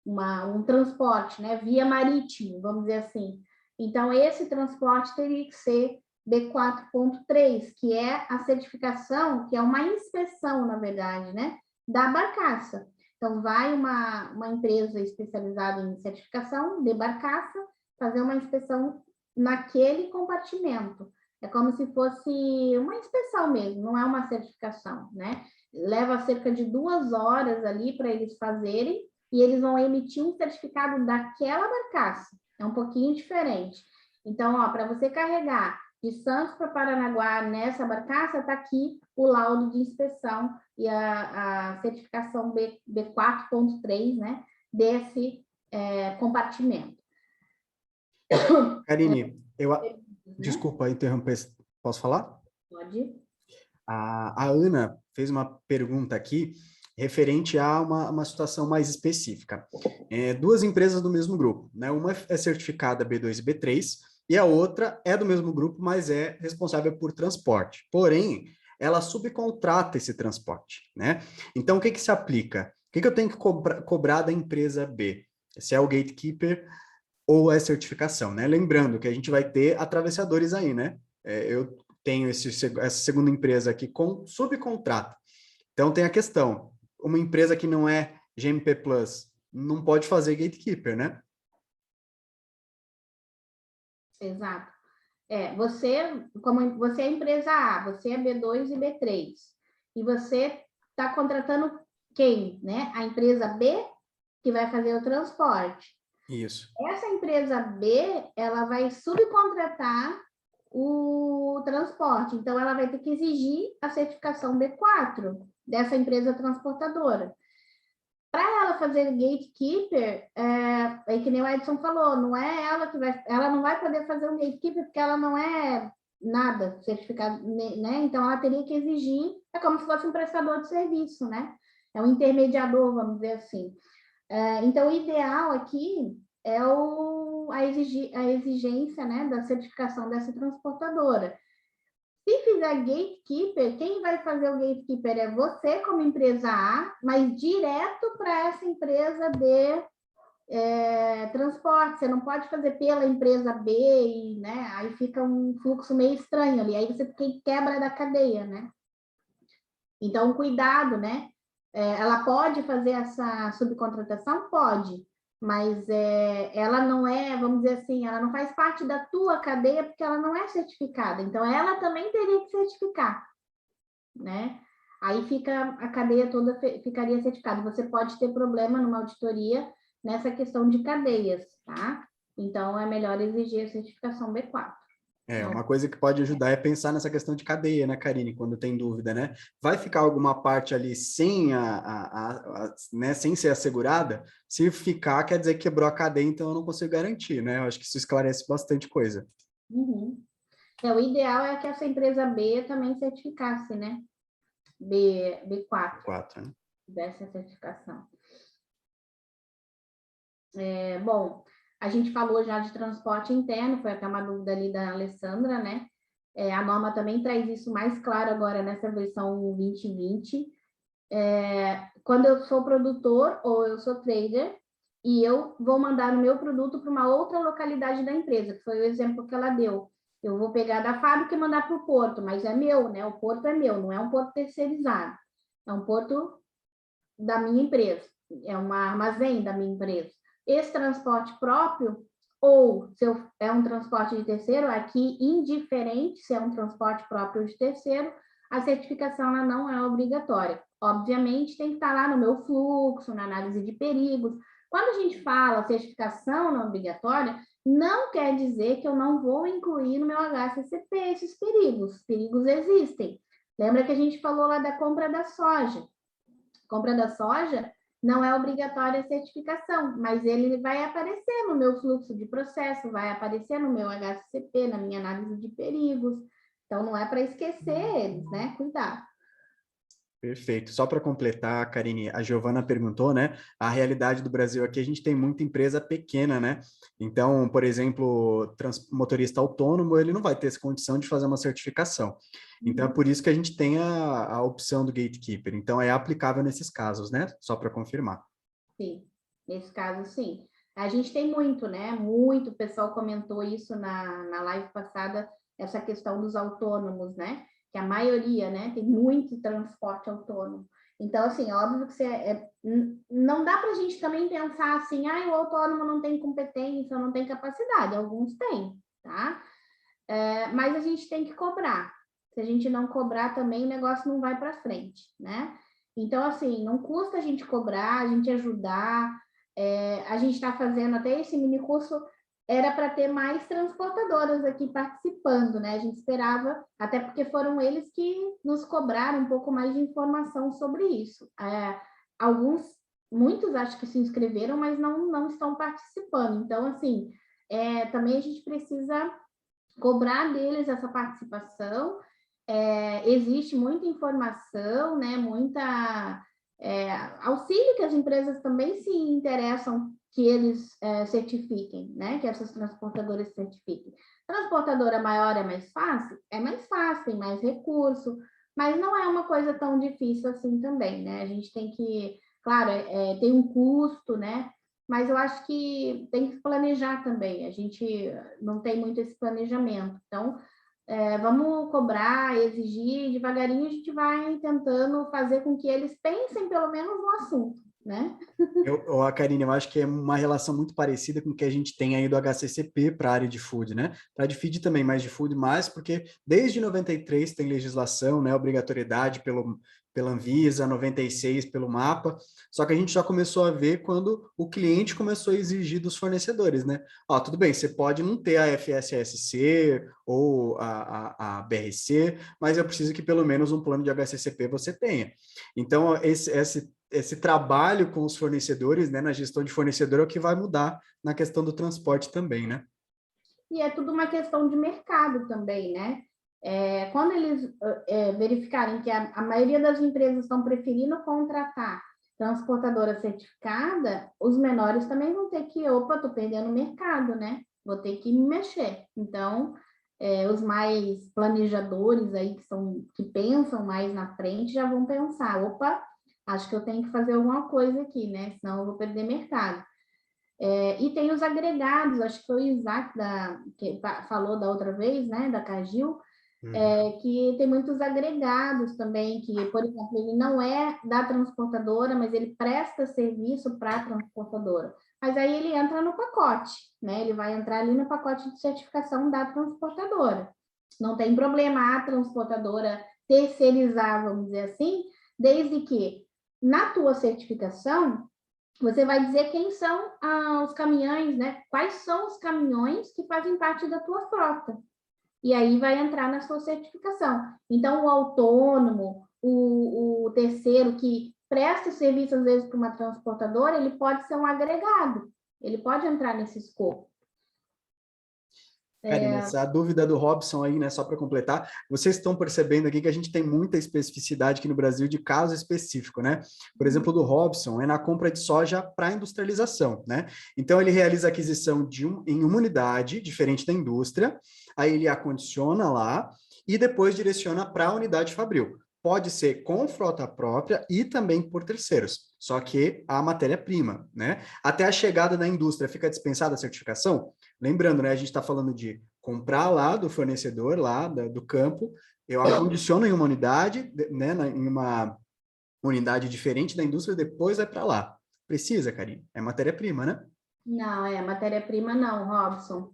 um transporte, né, via marítimo, vamos dizer assim. Então, esse transporte teria que ser B4.3, que é a certificação, que é uma inspeção, na verdade, né, da barcaça. Então, vai uma empresa especializada em certificação de barcaça fazer uma inspeção naquele compartimento. É como se fosse uma inspeção mesmo, não é uma certificação, né? Leva cerca de 2 horas ali para eles fazerem, e eles vão emitir um certificado daquela barcaça. É um pouquinho diferente. Então, para você carregar de Santos para Paranaguá nessa barcaça, está aqui o laudo de inspeção e a certificação B4.3, né, desse compartimento. Karine, desculpa interromper, posso falar? Pode. A Ana fez uma pergunta aqui referente a uma situação mais específica. 2 empresas do mesmo grupo, né? Uma é certificada B2 e B3, e a outra é do mesmo grupo, mas é responsável por transporte. Porém, ela subcontrata esse transporte, né? Então, o que se aplica? O que eu tenho que cobrar da empresa B? Se é o gatekeeper ou é certificação, né? Lembrando que a gente vai ter atravessadores aí, né? Eu tenho essa segunda empresa aqui com subcontrata. Então, tem a questão, uma empresa que não é GMP Plus não pode fazer gatekeeper, né? Exato. Como você é empresa A, você é B2 e B3, e você está contratando quem, né? A empresa B, que vai fazer o transporte. Isso. Essa empresa B, ela vai subcontratar o transporte, então ela vai ter que exigir a certificação B4 dessa empresa transportadora. Para ela fazer gatekeeper, é que nem o Edson falou, não é ela não vai poder fazer um gatekeeper porque ela não é nada certificado, né? Então ela teria que exigir, é como se fosse um prestador de serviço, né? É um intermediador, vamos dizer assim. Então o ideal aqui é a exigência, né, da certificação dessa transportadora. Se fizer gatekeeper, quem vai fazer o gatekeeper é você como empresa A, mas direto para essa empresa de transporte. Você não pode fazer pela empresa B, e, né, aí fica um fluxo meio estranho ali, aí você quebra da cadeia, né? Então, cuidado, né? Ela pode fazer essa subcontratação? Pode, mas ela não é, vamos dizer assim, ela não faz parte da tua cadeia porque ela não é certificada. Então, ela também teria que certificar, né? Aí a cadeia toda ficaria certificada. Você pode ter problema numa auditoria nessa questão de cadeias, tá? Então, é melhor exigir a certificação B4. Uma coisa que pode ajudar é pensar nessa questão de cadeia, né, Karine, quando tem dúvida, né? Vai ficar alguma parte ali sem né, sem ser assegurada? Se ficar, quer dizer que quebrou a cadeia, então eu não consigo garantir, né? Eu acho que isso esclarece bastante coisa. Uhum. O ideal é que essa empresa B também certificasse, né? B4. 4, né? Dessa certificação. Bom, a gente falou já de transporte interno, foi até uma dúvida ali da Alessandra, né? A norma também traz isso mais claro agora nessa versão 2020. Quando eu sou produtor ou eu sou trader e eu vou mandar o meu produto para uma outra localidade da empresa, que foi o exemplo que ela deu. Eu vou pegar da fábrica e mandar para o porto, mas é meu, né? O porto é meu, não é um porto terceirizado. É um porto da minha empresa, é um armazém da minha empresa. Esse transporte próprio, ou se é um transporte de terceiro, aqui indiferente se é um transporte próprio de terceiro, a certificação ela não é obrigatória. Obviamente, tem que estar lá no meu fluxo, na análise de perigos. Quando a gente fala certificação não obrigatória, não quer dizer que eu não vou incluir no meu HCCP esses perigos. Os perigos existem. Lembra que a gente falou lá da compra da soja? Compra da soja não é obrigatória a certificação, mas ele vai aparecer no meu fluxo de processo, vai aparecer no meu HCCP, na minha análise de perigos. Então, não é para esquecer eles, né? Cuidado. Perfeito. Só para completar, Karine, a Giovana perguntou, né? A realidade do Brasil aqui, a gente tem muita empresa pequena, né? Então, por exemplo, motorista autônomo, ele não vai ter essa condição de fazer uma certificação. Então, é por isso que a gente tem a opção do gatekeeper. Então, é aplicável nesses casos, né? Só para confirmar. Sim, nesse caso, sim. A gente tem muito, né? Muito, o pessoal comentou isso na live passada, essa questão dos autônomos, né? Que a maioria, né, tem muito transporte autônomo. Então, assim, óbvio que não dá para a gente também pensar assim, o autônomo não tem competência, não tem capacidade. Alguns têm, tá? Mas a gente tem que cobrar. Se a gente não cobrar também, o negócio não vai para frente, né? Então, assim, não custa a gente cobrar, a gente ajudar. A gente está fazendo até esse mini curso, era para ter mais transportadoras aqui participando, né? A gente esperava, até porque foram eles que nos cobraram um pouco mais de informação sobre isso. Muitos acho que se inscreveram, mas não estão participando. Então, assim, também a gente precisa cobrar deles essa participação. Existe muita informação, né? Muita auxílio que as empresas também se interessam que eles certifiquem, né? Que essas transportadoras certifiquem. Transportadora maior é mais fácil? É mais fácil, tem mais recurso, mas não é uma coisa tão difícil assim também, né? A gente tem que, claro, tem um custo, né? Mas eu acho que tem que planejar também. A gente não tem muito esse planejamento. Então, vamos cobrar, exigir, devagarinho a gente vai tentando fazer com que eles pensem pelo menos no assunto, né? Karine, eu acho que é uma relação muito parecida com o que a gente tem aí do HCCP para a área de food, né? Para de feed também, mas de food mais, porque desde 93 tem legislação, né? Obrigatoriedade pela Anvisa, 96 pelo MAPA, só que a gente já começou a ver quando o cliente começou a exigir dos fornecedores, né? Tudo bem, você pode não ter a FSSC ou a BRC, mas eu preciso que pelo menos um plano de HCCP você tenha. Então, esse trabalho com os fornecedores, né, na gestão de fornecedor é o que vai mudar na questão do transporte também, né? E é tudo uma questão de mercado também, né? Quando eles verificarem que a maioria das empresas estão preferindo contratar transportadora certificada, os menores também vão ter que, estou perdendo o mercado, né? Vou ter que me mexer. Então, os mais planejadores aí, que pensam mais na frente, já vão pensar, acho que eu tenho que fazer alguma coisa aqui, né? Senão eu vou perder mercado. E tem os agregados, acho que foi o Isaac que falou da outra vez, né? Da Cargill, que tem muitos agregados também, que, por exemplo, ele não é da transportadora, mas ele presta serviço para a transportadora. Mas aí ele entra no pacote, né? Ele vai entrar ali no pacote de certificação da transportadora. Não tem problema a transportadora terceirizar, vamos dizer assim, desde que na tua certificação você vai dizer quem são os caminhões, né? Quais são os caminhões que fazem parte da tua frota. e aí vai entrar na sua certificação. Então, o autônomo, o terceiro que presta serviço, às vezes, para uma transportadora, ele pode ser um agregado, ele pode entrar nesse escopo. Karina, essa dúvida do Robson aí, né, só para completar, vocês estão percebendo aqui que a gente tem muita especificidade aqui no Brasil de caso específico, né? Por exemplo, do Robson é na compra de soja para industrialização, né? Então ele realiza a aquisição em uma unidade diferente da indústria, aí ele acondiciona lá e depois direciona para a unidade fabril. Pode ser com frota própria e também por terceiros, só que a matéria-prima, né? Até a chegada da indústria fica dispensada a certificação? Lembrando, né, a gente está falando de comprar lá do fornecedor, lá do campo, eu acondiciono em uma unidade, né, em uma unidade diferente da indústria, depois vai para lá. Precisa, Karine? É matéria-prima, né? Não, matéria-prima não, Robson.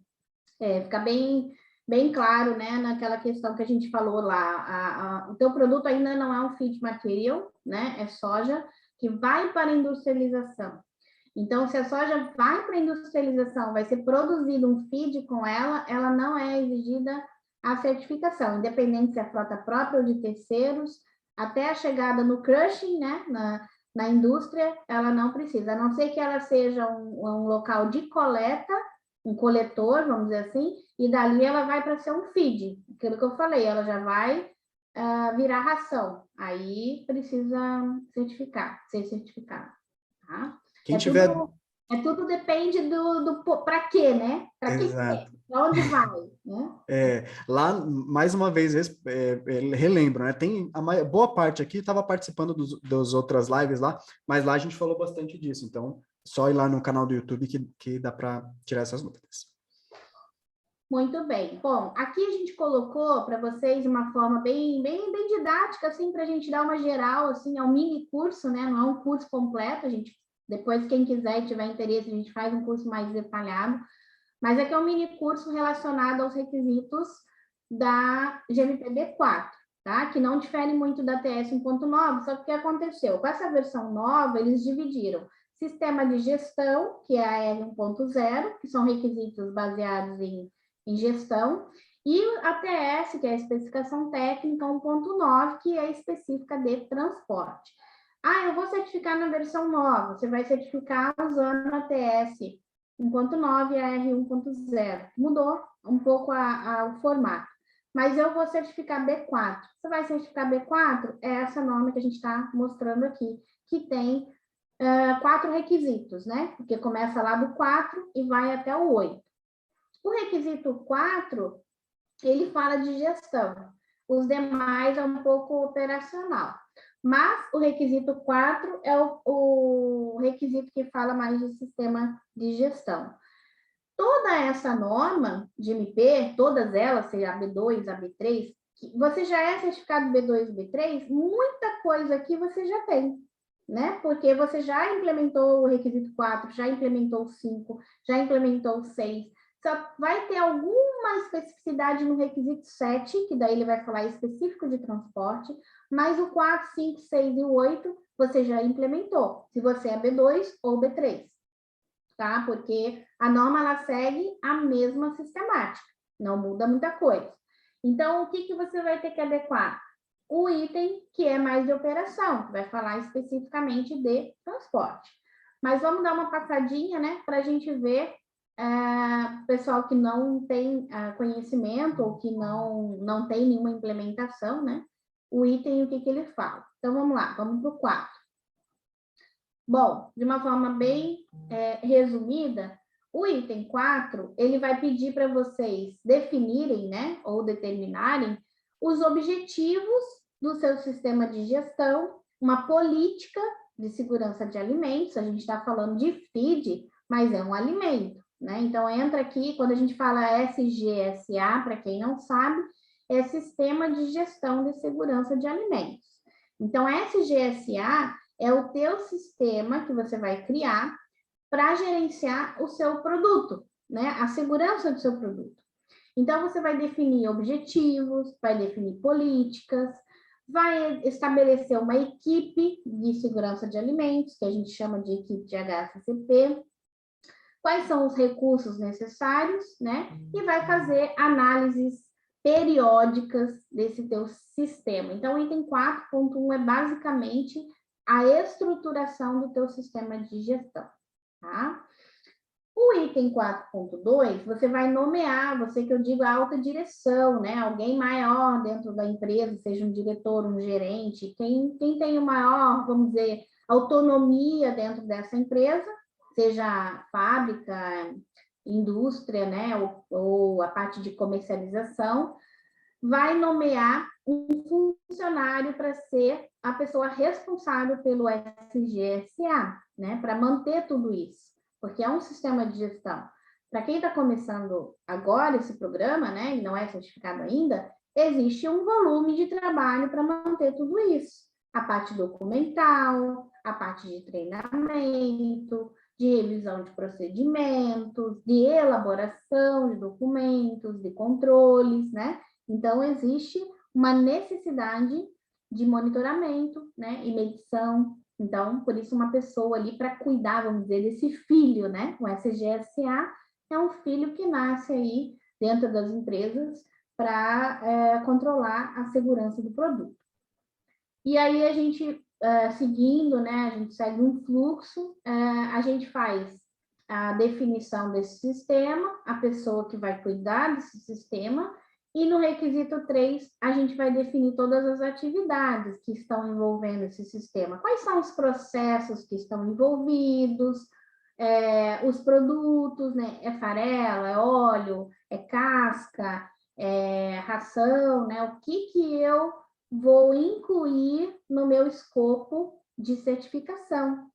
Fica bem claro, né, naquela questão que a gente falou lá. O teu produto ainda não é um feed material, né? É soja que vai para a industrialização. Então, se a soja vai para a industrialização, vai ser produzido um feed com ela, ela não é exigida a certificação, independente se é frota própria ou de terceiros, até a chegada no crushing, né, na indústria, ela não precisa, a não ser que ela seja um local de coleta, um coletor, vamos dizer assim, e dali ela vai para ser um feed, aquilo que eu falei, ela já vai virar ração, aí precisa ser certificado, tá? Quem tiver... Tudo depende do para quê, né? Para que Exato. Para onde vai, né? Lá, mais uma vez, relembro, né? Tem boa parte aqui, estava participando dos outras lives lá, mas lá a gente falou bastante disso, então só ir lá no canal do YouTube que dá para tirar essas dúvidas. Muito bem. Bom, aqui a gente colocou para vocês de uma forma bem didática, assim, para a gente dar uma geral, assim, é um mini curso, né? Não é um curso completo, a gente, depois, quem quiser e tiver interesse, a gente faz um curso mais detalhado, mas aqui é um mini curso relacionado aos requisitos da GMPB4, tá? Que não difere muito da TS 1.9, só que o que aconteceu? Com essa versão nova, eles dividiram sistema de gestão, que é a R1.0, que são requisitos baseados em gestão, e a TS, que é a especificação técnica 1.9, que é específica de transporte. Eu vou certificar na versão nova, você vai certificar usando a TS 1.9 e a R1.0. Mudou um pouco o formato, mas eu vou certificar B4. Você vai certificar B4? É essa norma que a gente está mostrando aqui, que tem 4 requisitos, né? Porque começa lá do 4 e vai até o 8. O requisito 4, ele fala de gestão. Os demais é um pouco operacional. Mas o requisito 4 é o requisito que fala mais de sistema de gestão. Toda essa norma de MP, todas elas, seja a B2, a B3, você já é certificado B2 e B3, muita coisa aqui você já tem, né? Porque você já implementou o requisito 4, já implementou o 5, já implementou o 6, só vai ter alguma especificidade no requisito 7, que daí ele vai falar específico de transporte, mas o 4, 5, 6 e o 8 você já implementou, se você é B2 ou B3, tá? Porque a norma, ela segue a mesma sistemática, não muda muita coisa. Então, o que você vai ter que adequar? O item que é mais de operação, que vai falar especificamente de transporte. Mas vamos dar uma passadinha, né, para a gente ver pessoal que não tem conhecimento ou que não tem nenhuma implementação, né? O item, o que ele fala. Então, vamos lá, vamos para o 4. Bom, de uma forma bem resumida, o item 4, ele vai pedir para vocês definirem, né, ou determinarem os objetivos do seu sistema de gestão, uma política de segurança de alimentos, a gente está falando de feed, mas é um alimento, né? Então, entra aqui, quando a gente fala SGSA, para quem não sabe, é Sistema de Gestão de Segurança de Alimentos. Então, SGSA é o teu sistema que você vai criar para gerenciar o seu produto, né? A segurança do seu produto. Então, você vai definir objetivos, vai definir políticas, vai estabelecer uma equipe de segurança de alimentos, que a gente chama de equipe de HACCP, quais são os recursos necessários, né? E vai fazer análises periódicas desse teu sistema. Então, o item 4.1 é basicamente a estruturação do teu sistema de gestão, tá? O item 4.2, você vai nomear, você que eu digo a alta direção, né? Alguém maior dentro da empresa, seja um diretor, um gerente, quem tem o maior, vamos dizer, autonomia dentro dessa empresa, seja fábrica, indústria, né? Ou a parte de comercialização, vai nomear um funcionário para ser a pessoa responsável pelo SGSA, né? Para manter tudo isso, porque é um sistema de gestão. Para quem está começando agora esse programa, né, e não é certificado ainda, existe um volume de trabalho para manter tudo isso. A parte documental, a parte de treinamento, de revisão de procedimentos, de elaboração de documentos, de controles, né? Então, existe uma necessidade de monitoramento, né, e medição. Então, por isso, uma pessoa ali para cuidar, vamos dizer, desse filho, né? O SGSA é um filho que nasce aí dentro das empresas para controlar a segurança do produto. E aí, a gente, seguindo, né, a gente segue um fluxo, a gente faz a definição desse sistema, a pessoa que vai cuidar desse sistema, e no requisito 3, a gente vai definir todas as atividades que estão envolvendo esse sistema. Quais são os processos que estão envolvidos, os produtos, né? É farela, é óleo, é casca, é ração, né? O que eu vou incluir no meu escopo de certificação.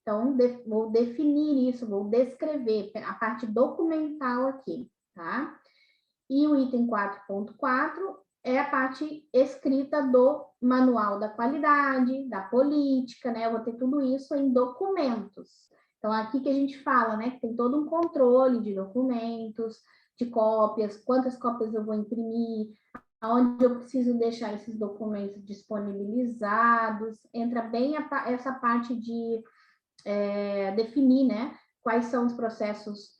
Então, vou definir isso, vou descrever a parte documental aqui, tá? E o item 4.4 é a parte escrita do manual da qualidade, da política, né? Eu vou ter tudo isso em documentos. Então, aqui que a gente fala, né? Que tem todo um controle de documentos, de cópias, quantas cópias eu vou imprimir, aonde eu preciso deixar esses documentos disponibilizados. Entra bem essa parte de definir, né? Quais são os processos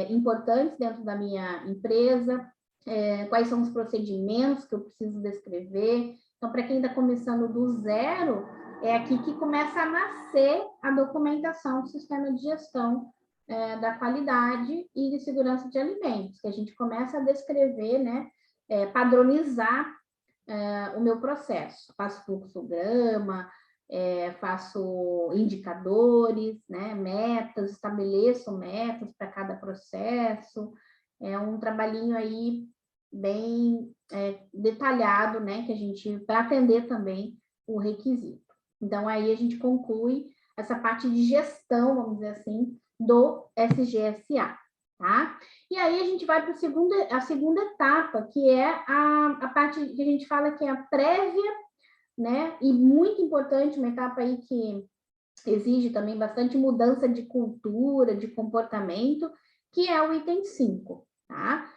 importantes dentro da minha empresa, quais são os procedimentos que eu preciso descrever. Então, para quem está começando do zero, é aqui que começa a nascer a documentação do sistema de gestão da qualidade e de segurança de alimentos, que a gente começa a descrever, né, padronizar o meu processo. Faço fluxograma, faço indicadores, né, metas, estabeleço metas para cada processo. É um trabalhinho aí bem detalhado, né, que a gente, para atender também o requisito. Então, aí a gente conclui essa parte de gestão, vamos dizer assim, do SGSA, tá? E aí a gente vai para a segunda etapa, que é a parte que a gente fala que é a prévia, né? E muito importante, uma etapa aí que exige também bastante mudança de cultura, de comportamento, que é o item 5, tá?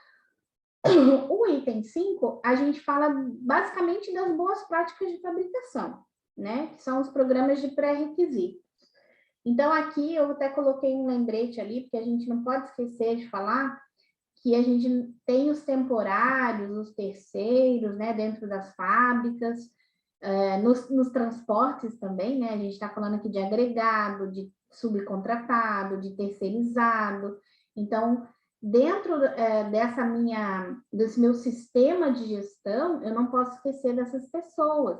O item 5, a gente fala basicamente das boas práticas de fabricação, né? Que são os programas de pré-requisitos. Então, aqui eu até coloquei um lembrete ali, porque a gente não pode esquecer de falar que a gente tem os temporários, os terceiros, né, dentro das fábricas, nos transportes também, né? A gente está falando aqui de agregado, de subcontratado, de terceirizado. Então, dentro desse meu sistema de gestão, eu não posso esquecer dessas pessoas,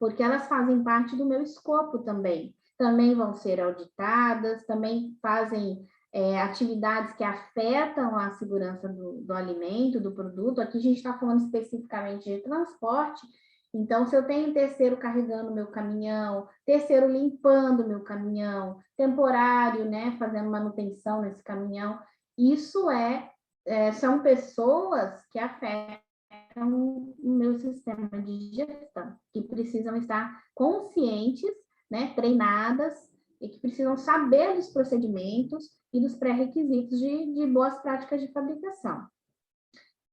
porque elas fazem parte do meu escopo também. Também vão ser auditadas, também fazem atividades que afetam a segurança do alimento, do produto. Aqui a gente está falando especificamente de transporte. Então, se eu tenho terceiro carregando meu caminhão, terceiro limpando meu caminhão, temporário, né, fazendo manutenção nesse caminhão, isso são pessoas que afetam o meu sistema de gestão, que precisam estar conscientes, né, treinadas, e que precisam saber dos procedimentos e dos pré-requisitos de boas práticas de fabricação.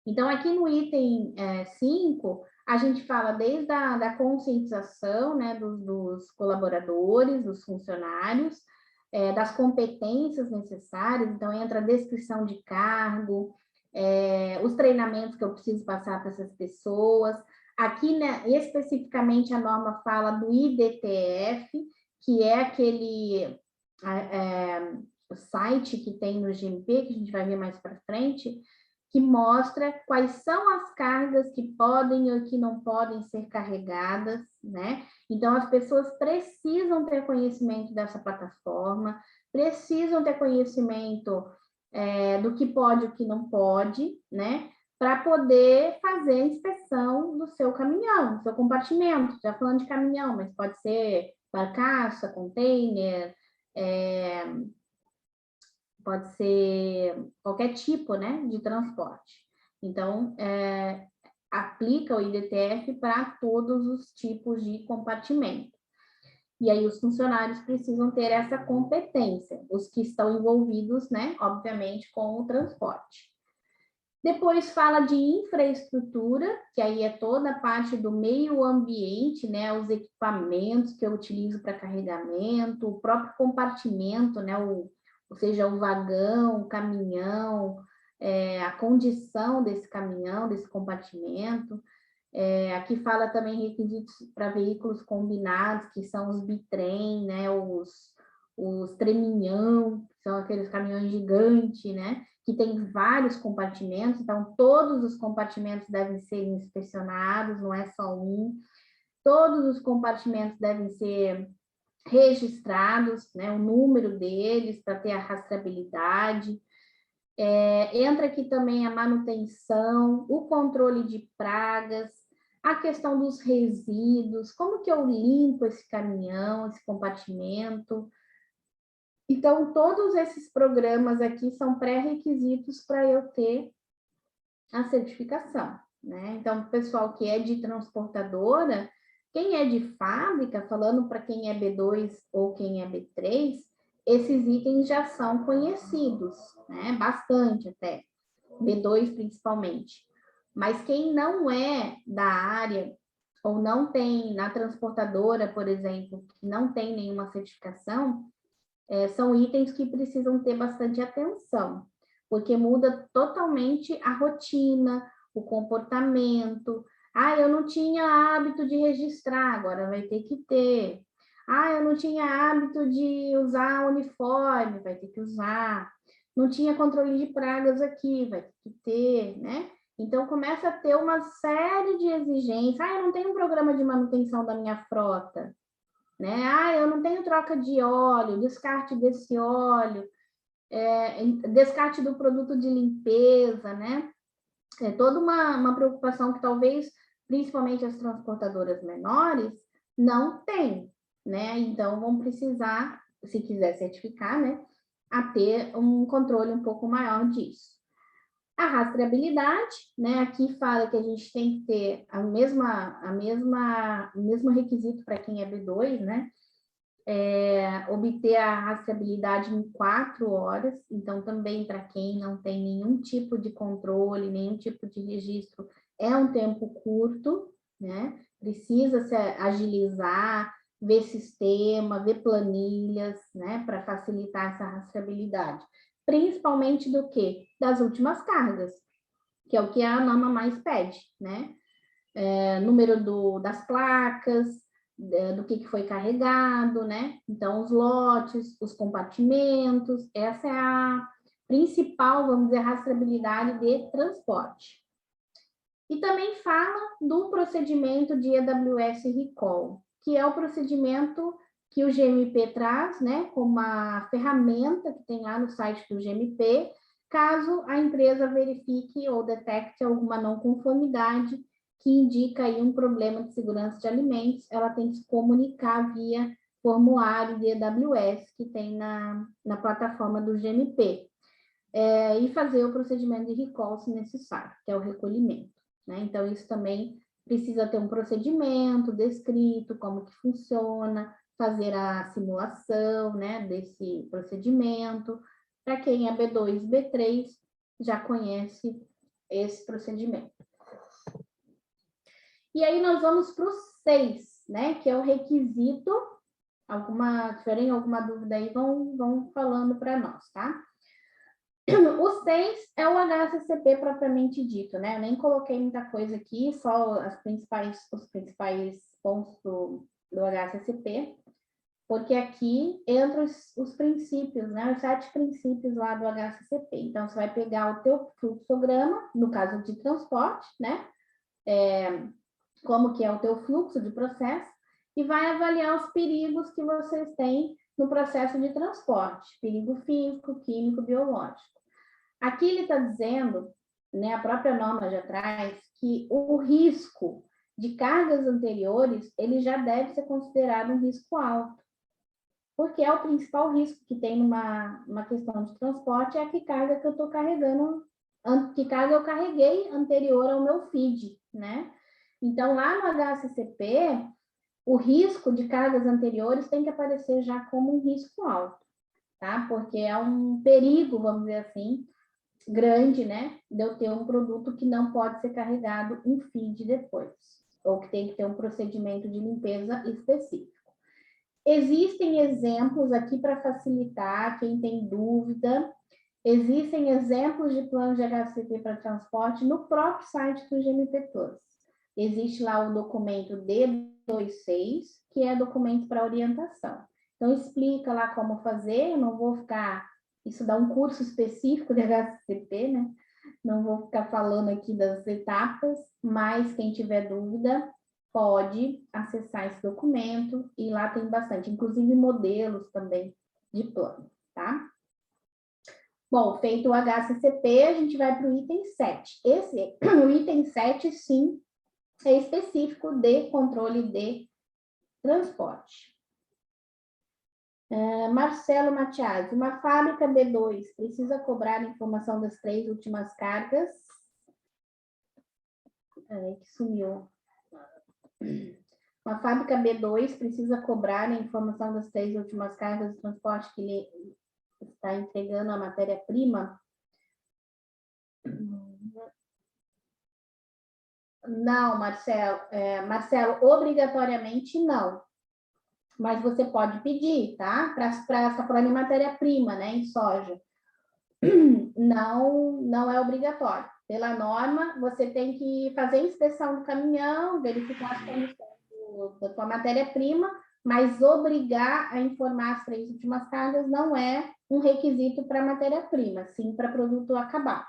Então, aqui no item 5, a gente fala desde a conscientização, né, dos colaboradores, dos funcionários, das competências necessárias. Então, entra a descrição de cargo, os treinamentos que eu preciso passar para essas pessoas. Aqui, né, especificamente, a norma fala do IDTF, que é aquele site que tem no GMP, que a gente vai ver mais para frente, que mostra quais são as cargas que podem ou que não podem ser carregadas, né? Então, as pessoas precisam ter conhecimento dessa plataforma, precisam ter conhecimento do que pode e o que não pode, né? Para poder fazer a inspeção do seu caminhão, do seu compartimento. Já falando de caminhão, mas pode ser barcaça, container, pode ser qualquer tipo, né, de transporte. Então, aplica o IDTF para todos os tipos de compartimento. E aí os funcionários precisam ter essa competência, os que estão envolvidos, né, obviamente, com o transporte. Depois fala de infraestrutura, que aí é toda a parte do meio ambiente, né, os equipamentos que eu utilizo para carregamento, o próprio compartimento, né, ou seja, o vagão, o caminhão, a condição desse caminhão, desse compartimento. Aqui fala também requisitos para veículos combinados, que são os bitrem, né, os treminhão, que são aqueles caminhões gigantes, né, que tem vários compartimentos, então todos os compartimentos devem ser inspecionados, não é só um. Todos os compartimentos devem ser registrados, né, o número deles para ter a rastreabilidade. Entra aqui também a manutenção, o controle de pragas, a questão dos resíduos, como que eu limpo esse caminhão, esse compartimento. Então, todos esses programas aqui são pré-requisitos para eu ter a certificação, né? Então, o pessoal que é de transportadora, quem é de fábrica, falando para quem é B2 ou quem é B3, esses itens já são conhecidos, né? Bastante até, B2 principalmente. Mas quem não é da área, ou não tem na transportadora, por exemplo, que não tem nenhuma certificação, são itens que precisam ter bastante atenção, porque muda totalmente a rotina, o comportamento. Eu não tinha hábito de registrar, agora vai ter que ter. Eu não tinha hábito de usar uniforme, vai ter que usar. Não tinha controle de pragas aqui, vai ter que ter, né? Então, começa a ter uma série de exigências. Eu não tenho um programa de manutenção da minha frota, né? Eu não tenho troca de óleo, descarte desse óleo, descarte do produto de limpeza, né? É toda uma preocupação que talvez, principalmente as transportadoras menores, não têm, né? Então, vão precisar, se quiser certificar, né, a ter um controle um pouco maior disso. A rastreabilidade, né? Aqui fala que a gente tem que ter o mesmo requisito para quem é B2, né? Obter a rastreabilidade em 4 horas, então também para quem não tem nenhum tipo de controle, nenhum tipo de registro, é um tempo curto, né? Precisa se agilizar, ver sistema, ver planilhas, né? Para facilitar essa rastreabilidade. Principalmente do quê? Das últimas cargas, que é o que a norma mais pede, né? Número das placas, do que foi carregado, né? Então, os lotes, os compartimentos, essa é a principal, vamos dizer, rastreabilidade de transporte. E também fala do procedimento de AWS Recall, que é o procedimento que o GMP traz, né, como uma ferramenta que tem lá no site do GMP, caso a empresa verifique ou detecte alguma não conformidade que indica aí um problema de segurança de alimentos, ela tem que se comunicar via formulário de AWS que tem na plataforma do GMP, e fazer o procedimento de recall se necessário, que é o recolhimento, né? Então, isso também precisa ter um procedimento descrito, como que funciona, fazer a simulação, né, desse procedimento. Para quem é B2, B3, já conhece esse procedimento. E aí nós vamos para o 6, né, que é o requisito. Tiverem alguma dúvida aí, vão falando para nós, tá? O 6 é o HACCP propriamente dito, né? Eu nem coloquei muita coisa aqui, só os principais pontos do HACCP, porque aqui entram os princípios, né? Os 7 princípios lá do HACCP. Então, você vai pegar o teu fluxograma, no caso de transporte, né? Como que é o teu fluxo de processo, e vai avaliar os perigos que vocês têm no processo de transporte, perigo físico, químico, biológico. Aqui ele está dizendo, né, a própria norma já traz, que o risco de cargas anteriores, ele já deve ser considerado um risco alto, porque é o principal risco que tem numa questão de transporte, é a que carga que eu estou carregando, que carga eu carreguei anterior ao meu feed, né? Então, lá no HACCP, o risco de cargas anteriores tem que aparecer já como um risco alto, tá? Porque é um perigo, vamos dizer assim, grande, né? De eu ter um produto que não pode ser carregado em feed depois, ou que tem que ter um procedimento de limpeza específico. Existem exemplos aqui para facilitar quem tem dúvida. Existem exemplos de plano de HACCP para transporte no próprio site do GMP Plus. Existe lá o documento D26, que é documento para orientação. Então, explica lá como fazer, eu não vou ficar... Isso dá um curso específico de HACCP, né? Não vou ficar falando aqui das etapas, mas quem tiver dúvida pode acessar esse documento e lá tem bastante, inclusive modelos também de plano, tá? Bom, feito o HACCP, a gente vai para o item 7. O item 7, sim, é específico de controle de transporte. Marcelo Matias, uma fábrica B2 precisa cobrar informação das 3 últimas cargas? Peraí, que sumiu. Uma fábrica B2 precisa cobrar a informação das 3 últimas cargas de transporte que ele está entregando a matéria-prima? Não, Marcelo. Marcelo, obrigatoriamente não. Mas você pode pedir, tá? Para essa falando em matéria-prima, né? Em soja. Não é obrigatório. Pela norma, você tem que fazer a inspeção do caminhão, verificar as condições da tua matéria-prima, mas obrigar a informar as 3 últimas cargas não é um requisito para matéria-prima, sim para produto acabado,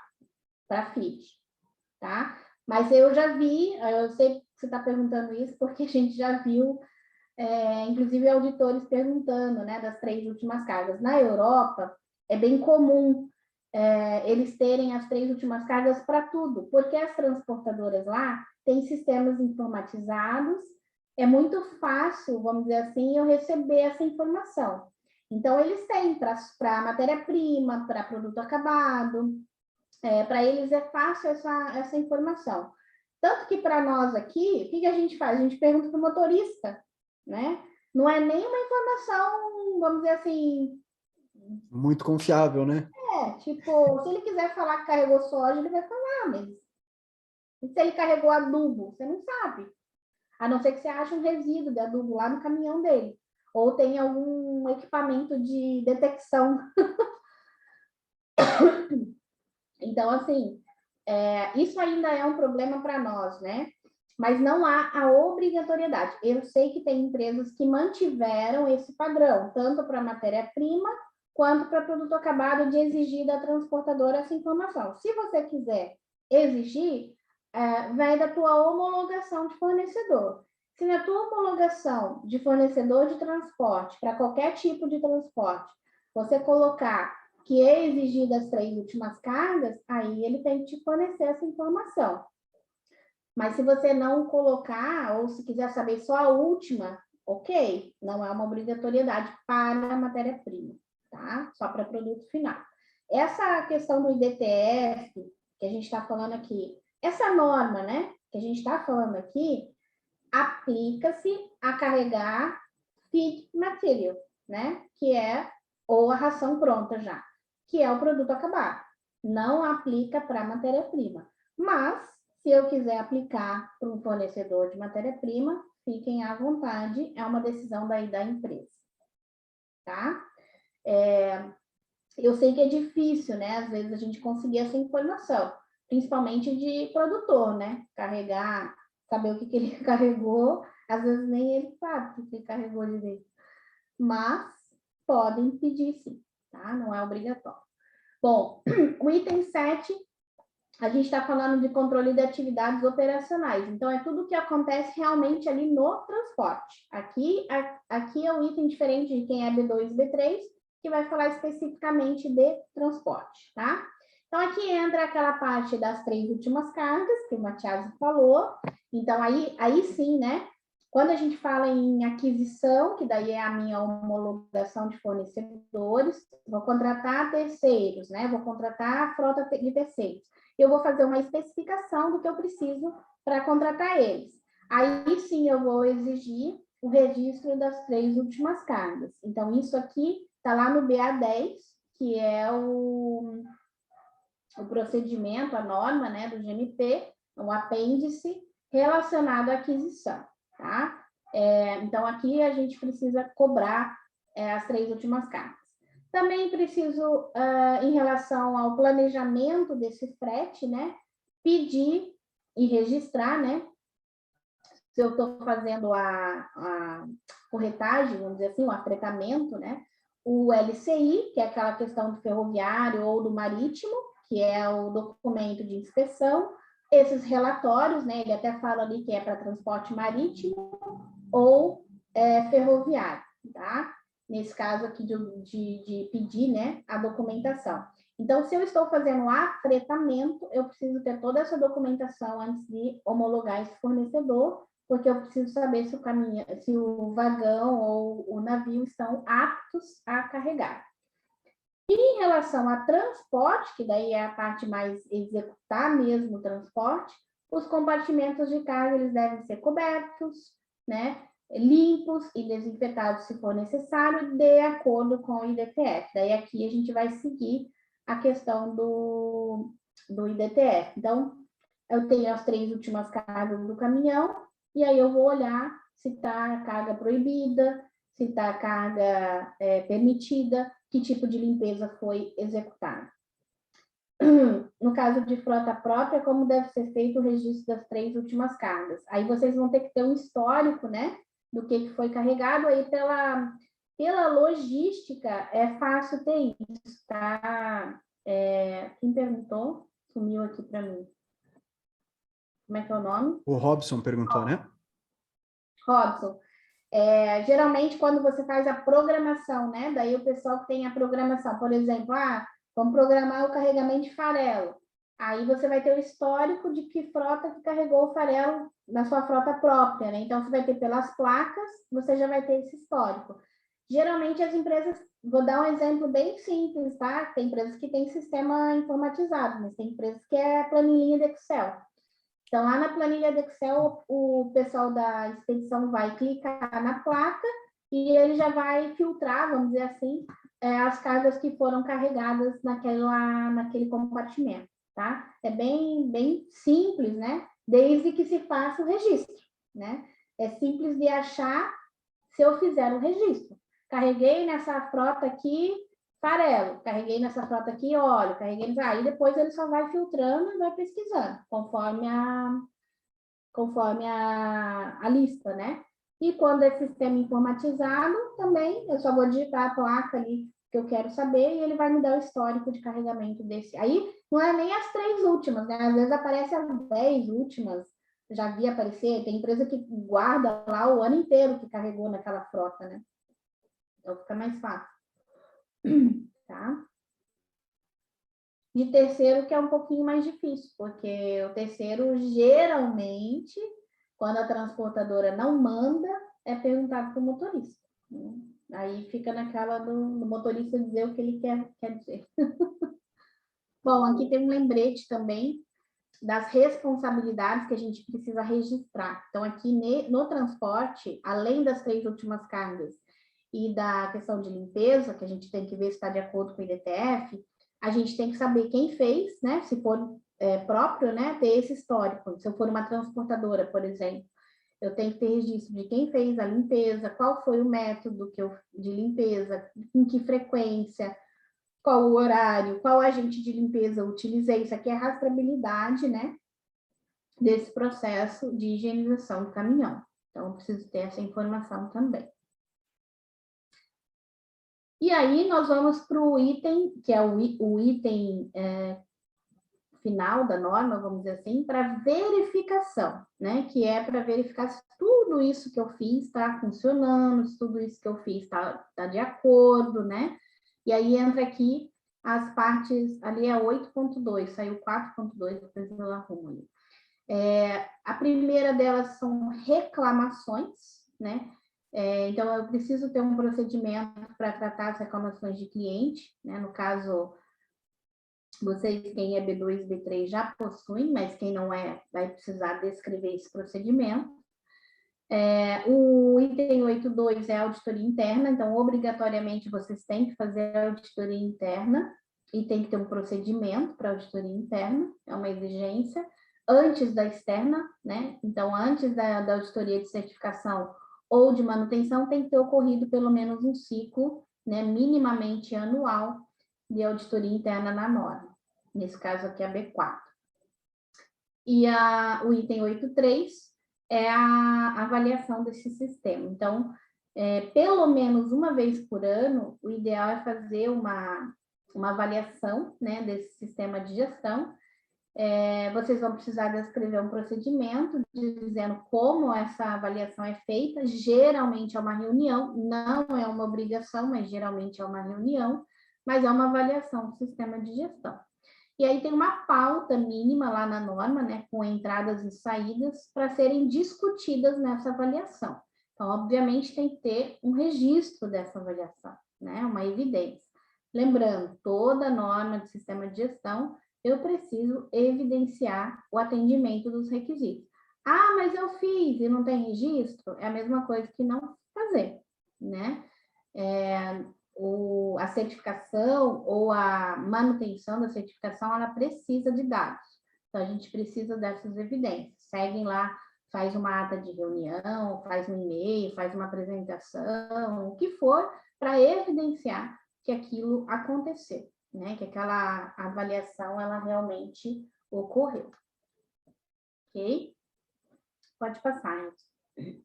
para feed, tá? Mas eu já vi, eu sei que você está perguntando isso, porque a gente já viu, inclusive auditores perguntando, né, das 3 últimas cargas. Na Europa, é bem comum eles terem as 3 últimas cargas para tudo, porque as transportadoras lá têm sistemas informatizados, é muito fácil, vamos dizer assim, eu receber essa informação. Então, eles têm para matéria-prima, para produto acabado, para eles é fácil essa informação. Tanto que para nós aqui, o que a gente faz? A gente pergunta para o motorista, né? Não é nenhuma informação, vamos dizer assim... Muito confiável, né? Tipo, se ele quiser falar que carregou soja, ele vai falar, mas... E se ele carregou adubo? Você não sabe. A não ser que você ache um resíduo de adubo lá no caminhão dele. Ou tem algum equipamento de detecção. Então, assim, isso ainda é um problema para nós, né? Mas não há a obrigatoriedade. Eu sei que tem empresas que mantiveram esse padrão, tanto para matéria-prima quanto para produto acabado, de exigir da transportadora essa informação. Se você quiser exigir, vai da tua homologação de fornecedor. Se na tua homologação de fornecedor de transporte, para qualquer tipo de transporte, você colocar que é exigida as 3 últimas cargas, aí ele tem que te fornecer essa informação. Mas se você não colocar, ou se quiser saber só a última, ok, não é uma obrigatoriedade para a matéria-prima, tá? Só para produto final. Essa questão do IDTF, que a gente está falando aqui, essa norma, né, que a gente está falando aqui, aplica-se a carregar feed material, né, que é, ou a ração pronta já, que é o produto acabado. Não aplica para matéria-prima. Mas, se eu quiser aplicar para um fornecedor de matéria-prima, fiquem à vontade, é uma decisão daí da empresa, tá? Eu sei que é difícil, né? Às vezes a gente conseguir essa informação, principalmente de produtor, né? Carregar, saber o que ele carregou, às vezes nem ele sabe o que ele carregou direito. Mas podem pedir sim, tá? Não é obrigatório. Bom, o item 7, a gente está falando de controle de atividades operacionais. Então, é tudo o que acontece realmente ali no transporte. Aqui é um item diferente de quem é B2 e B3, que vai falar especificamente de transporte, tá? Então, aqui entra aquela parte das 3 últimas cargas, que o Matias falou. Então, aí sim, né? Quando a gente fala em aquisição, que daí é a minha homologação de fornecedores, vou contratar terceiros, né? Vou contratar a frota de terceiros. Eu vou fazer uma especificação do que eu preciso para contratar eles. Aí sim eu vou exigir o registro das 3 últimas cargas. Então, isso aqui está lá no BA10, que é o procedimento, a norma, né, do GMP, o apêndice relacionado à aquisição, tá? Então, aqui a gente precisa cobrar as 3 últimas cargas. Também preciso, em relação ao planejamento desse frete, né, pedir e registrar, né, se eu estou fazendo a corretagem, vamos dizer assim, o afretamento, né, o LCI, que é aquela questão do ferroviário ou do marítimo, que é o documento de inspeção, esses relatórios, né, ele até fala ali que é para transporte marítimo ou ferroviário, tá? Nesse caso aqui de pedir, né, a documentação. Então, se eu estou fazendo o afretamento, eu preciso ter toda essa documentação antes de homologar esse fornecedor, porque eu preciso saber se se o vagão ou o navio estão aptos a carregar. E em relação a transporte, que daí é a parte mais executar mesmo o transporte, os compartimentos de carga eles devem ser cobertos, né? Limpos e desinfetados se for necessário, de acordo com o IDTF. Daí aqui a gente vai seguir a questão do IDTF. Então, eu tenho as 3 últimas cargas do caminhão, e aí eu vou olhar se está a carga proibida, se está a carga permitida, que tipo de limpeza foi executada. No caso de frota própria, como deve ser feito o registro das 3 últimas cargas? Aí vocês vão ter que ter um histórico, né, do que foi carregado. Aí pela logística é fácil ter isso, tá? Quem perguntou? Sumiu aqui para mim. Como é que é o nome? O Robson perguntou, né? Robson. Geralmente, quando você faz a programação, né? Daí o pessoal que tem a programação, por exemplo, vamos programar o carregamento de farelo. Aí você vai ter o histórico de que frota que carregou o farelo na sua frota própria, né? Então, você vai ter pelas placas, você já vai ter esse histórico. Geralmente, as empresas, vou dar um exemplo bem simples, tá? Tem empresas que têm sistema informatizado, mas tem empresas que é planilha de Excel. Então, lá na planilha do Excel, o pessoal da expedição vai clicar na placa e ele já vai filtrar, vamos dizer assim, as cargas que foram carregadas naquele compartimento, tá? É bem simples, né? Desde que se faça o registro, né? É simples de achar se eu fizer o registro. Carreguei nessa frota aqui farelo, carreguei nessa frota aqui óleo, carreguei... Aí depois ele só vai filtrando e vai pesquisando, conforme a lista, né? E quando é sistema informatizado, também eu só vou digitar a placa ali que eu quero saber e ele vai me dar o histórico de carregamento desse. Aí não é nem as 3 últimas, né? Às vezes aparece as 10 últimas, já vi aparecer, tem empresa que guarda lá o ano inteiro que carregou naquela frota, né? Então fica mais fácil. Tá? De terceiro, que é um pouquinho mais difícil, porque o terceiro, geralmente, quando a transportadora não manda, é perguntado para o motorista. Né? Aí fica naquela do motorista dizer o que ele quer dizer. Bom, aqui tem um lembrete também das responsabilidades que a gente precisa registrar. Então, aqui no transporte, além das 3 últimas cargas e da questão de limpeza, que a gente tem que ver se está de acordo com o IDTF, a gente tem que saber quem fez, né? Se for próprio, né? Ter esse histórico. Se eu for uma transportadora, por exemplo, eu tenho que ter registro de quem fez a limpeza, qual foi o método de limpeza, em que frequência, qual o horário, qual agente de limpeza eu utilizei. Isso aqui é a rastreabilidade, né, desse processo de higienização do caminhão. Então, eu preciso ter essa informação também. E aí, nós vamos para o item, que é o item final da norma, vamos dizer assim, para verificação, né? Que é para verificar se tudo isso que eu fiz está funcionando, se tudo isso que eu fiz está de acordo, né? E aí entra aqui as partes, ali é 8.2, saiu 4.2, depois eu arrumo ali. A primeira delas são reclamações, né? Então, eu preciso ter um procedimento para tratar as reclamações de cliente, né? No caso, vocês, quem é B2 e B3 já possuem, mas quem não é, vai precisar descrever esse procedimento. O item 8.2 é a auditoria interna, então, obrigatoriamente, vocês têm que fazer a auditoria interna e tem que ter um procedimento para auditoria interna, é uma exigência, antes da externa, né? Então, antes da auditoria de certificação ou de manutenção, tem que ter ocorrido pelo menos um ciclo, né, minimamente anual, de auditoria interna na norma. Nesse caso aqui, a B4. E o item 8.3 é a avaliação desse sistema. Então, pelo menos uma vez por ano, o ideal é fazer uma avaliação, né, desse sistema de gestão. Vocês vão precisar descrever um procedimento dizendo como essa avaliação é feita. Geralmente é uma reunião, não é uma obrigação, mas geralmente é uma reunião, mas é uma avaliação do sistema de gestão. E aí tem uma pauta mínima lá na norma, né, com entradas e saídas para serem discutidas nessa avaliação. Então, obviamente, tem que ter um registro dessa avaliação, né, uma evidência. Lembrando, toda norma de sistema de gestão, eu preciso evidenciar o atendimento dos requisitos. Ah, mas eu fiz e não tem registro? É a mesma coisa que não fazer, né? A certificação ou a manutenção da certificação, ela precisa de dados. Então, a gente precisa dessas evidências. Seguem lá, faz uma ata de reunião, faz um e-mail, faz uma apresentação, o que for, para evidenciar que aquilo aconteceu, né? Que aquela avaliação, ela realmente ocorreu. Ok? Pode passar, Edson.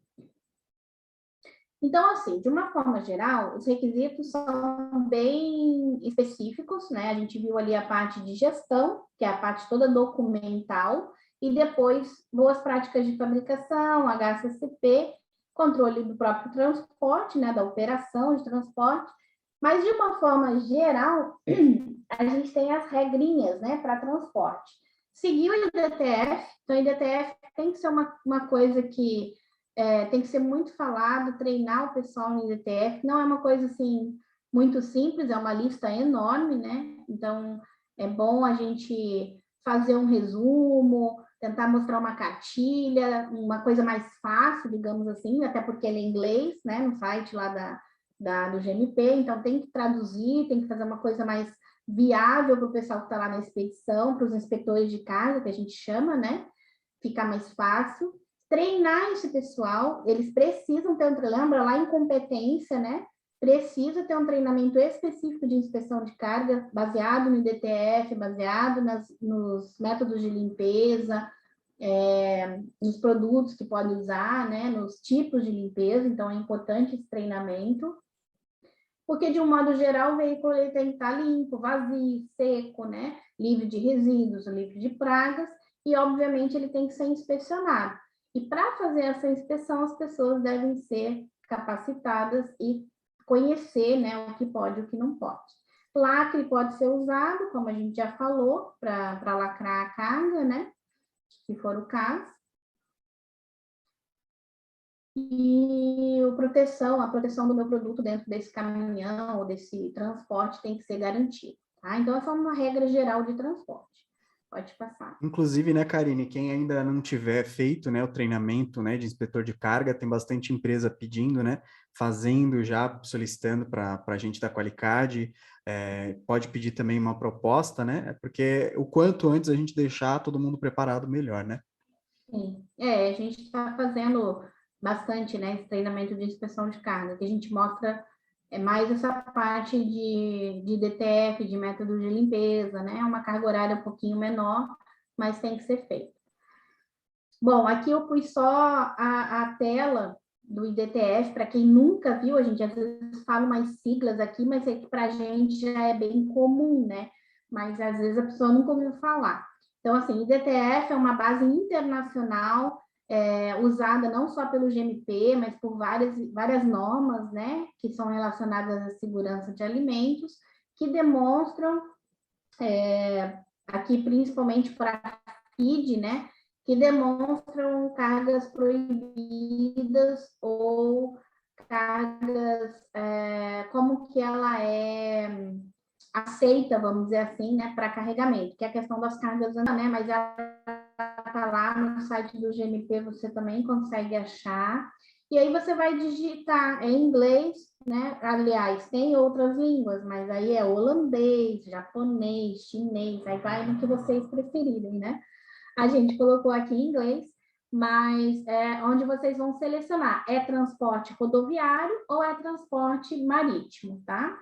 Então, assim, de uma forma geral, os requisitos são bem específicos, né? A gente viu ali a parte de gestão, que é a parte toda documental, e depois boas práticas de fabricação, HACCP, controle do próprio transporte, né? Da operação de transporte. Mas, de uma forma geral, a gente tem as regrinhas, né? Para transporte. Seguir o IDTF, então o IDTF tem que ser uma coisa que tem que ser muito falado, treinar o pessoal no IDTF, não é uma coisa assim muito simples, é uma lista enorme, né? Então, é bom a gente fazer um resumo, tentar mostrar uma cartilha, uma coisa mais fácil, digamos assim, até porque ele é em inglês, né? No site lá do GMP, então tem que traduzir, tem que fazer uma coisa mais viável para o pessoal que está lá na expedição, para os inspetores de carga, que a gente chama, né? Ficar mais fácil. Treinar esse pessoal, eles precisam ter lembra lá, incompetência, né? Precisa ter um treinamento específico de inspeção de carga, baseado no IDTF, baseado nos métodos de limpeza, nos produtos que pode usar, né? Nos tipos de limpeza, então é importante esse treinamento. Porque, de um modo geral, o veículo ele tem que estar limpo, vazio, seco, né? Livre de resíduos, livre de pragas, e, obviamente, ele tem que ser inspecionado. E para fazer essa inspeção, as pessoas devem ser capacitadas e conhecer, né, o que pode e o que não pode. Lacre pode ser usado, como a gente já falou, para lacrar a carga, né, se for o caso. E a proteção do meu produto dentro desse caminhão ou desse transporte tem que ser garantida. Tá? Então, essa é uma regra geral de transporte. Pode passar. Inclusive, né, Karine, quem ainda não tiver feito, né, o treinamento, né, de inspetor de carga, tem bastante empresa pedindo, né, fazendo já, solicitando para a gente da Qualicard, pode pedir também uma proposta, né, porque o quanto antes a gente deixar todo mundo preparado, melhor, né? Sim, a gente está fazendo bastante, né, esse treinamento de inspeção de carga, que a gente mostra É mais essa parte de DTF, de método de limpeza, né? É uma carga horária um pouquinho menor, mas tem que ser feito. Bom, aqui eu pus só a tela do IDTF, para quem nunca viu, a gente às vezes fala umas siglas aqui, mas é que para a gente já é bem comum, né? Mas às vezes a pessoa nunca ouviu falar. Então, assim, IDTF é uma base internacional, usada não só pelo GMP, mas por várias normas, né? Que são relacionadas à segurança de alimentos, que demonstram, aqui principalmente para feed, né? Que demonstram cargas proibidas ou cargas, como que ela é aceita, vamos dizer assim, né, para carregamento, que é a questão das cargas, né, mas ela está lá no site do GMP, você também consegue achar, e aí você vai digitar em inglês, né, aliás, tem outras línguas, mas aí é holandês, japonês, chinês, aí vai no que vocês preferirem, né? A gente colocou aqui em inglês, mas onde vocês vão selecionar, é transporte rodoviário ou é transporte marítimo, tá?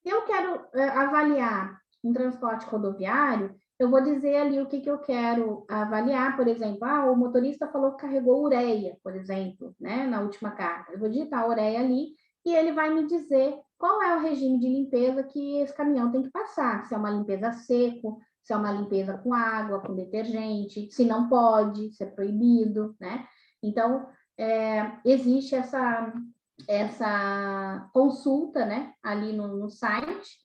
Se eu quero avaliar um transporte rodoviário, eu vou dizer ali o que eu quero avaliar, por exemplo, o motorista falou que carregou ureia, por exemplo, né, na última carga. Eu vou digitar ureia ali e ele vai me dizer qual é o regime de limpeza que esse caminhão tem que passar, se é uma limpeza a seco, se é uma limpeza com água, com detergente, se não pode, se é proibido, né? Então, existe essa consulta, né, ali no site,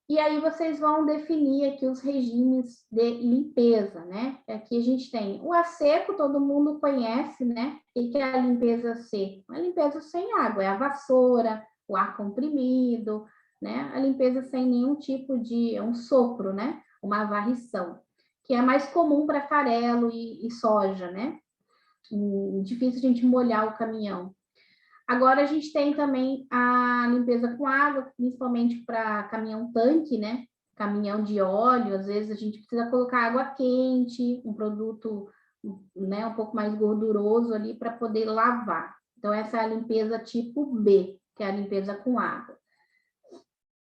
e aí vocês vão definir aqui os regimes de limpeza, né? Aqui a gente tem o a seco, todo mundo conhece, né? O que é a limpeza a seco? A limpeza sem água, é a vassoura, o ar comprimido, né? A limpeza sem nenhum tipo de, um sopro, né? Uma varrição, que é mais comum para farelo e soja, né? Difícil a gente molhar o caminhão. Agora a gente tem também a limpeza com água, principalmente para caminhão tanque, né? Caminhão de óleo, às vezes a gente precisa colocar água quente, um produto, né, um pouco mais gorduroso ali para poder lavar. Então essa é a limpeza tipo B, que é a limpeza com água.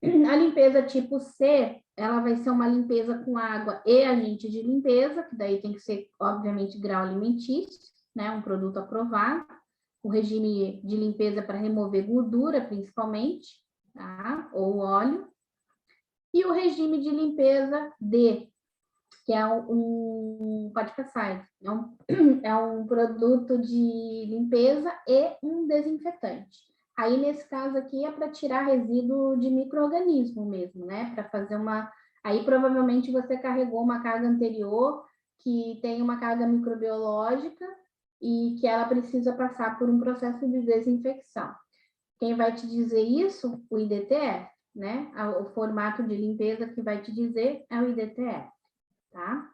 A limpeza tipo C, ela vai ser uma limpeza com água e agente de limpeza, que daí tem que ser, obviamente, grau alimentício, né? Um produto aprovado. O regime de limpeza para remover gordura, principalmente, tá? Ou óleo. E o regime de limpeza D, que é pode passar, é um produto de limpeza e um desinfetante. Aí, nesse caso aqui, é para tirar resíduo de micro-organismo mesmo, né? Para fazer uma... Aí, provavelmente, você carregou uma carga anterior que tem uma carga microbiológica e que ela precisa passar por um processo de desinfecção. Quem vai te dizer isso? O IDTF, né? O formato de limpeza que vai te dizer é o IDTF, tá?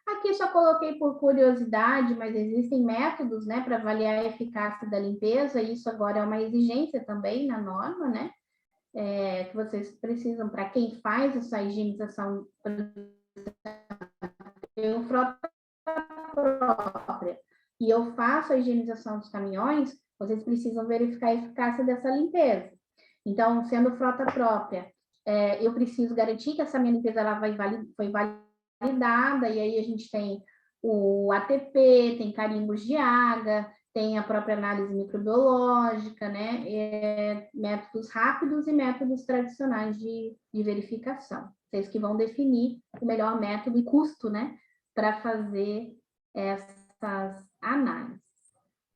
Aqui só coloquei por curiosidade, mas existem métodos, né, para avaliar a eficácia da limpeza, e isso agora é uma exigência também na norma, né? Que vocês precisam, para quem faz essa higienização, eu frota própria e eu faço a higienização dos caminhões, vocês precisam verificar a eficácia dessa limpeza. Então, sendo frota própria, eu preciso garantir que essa minha limpeza ela foi validada, e aí a gente tem o ATP, tem carimbos de água, tem a própria análise microbiológica, né? Métodos rápidos e métodos tradicionais de verificação. Vocês que vão definir o melhor método e custo, né? Para fazer essas análises,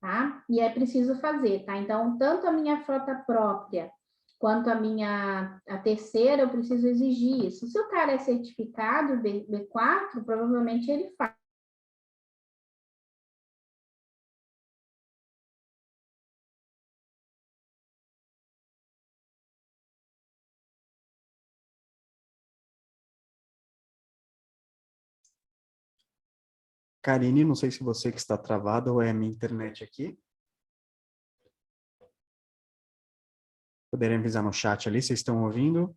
tá? E é preciso fazer, tá? Então, tanto a minha frota própria quanto a terceira, eu preciso exigir isso. Se o cara é certificado B4, provavelmente ele faz. Karine, não sei se você que está travada ou é a minha internet aqui. Poderem avisar no chat ali, vocês estão ouvindo?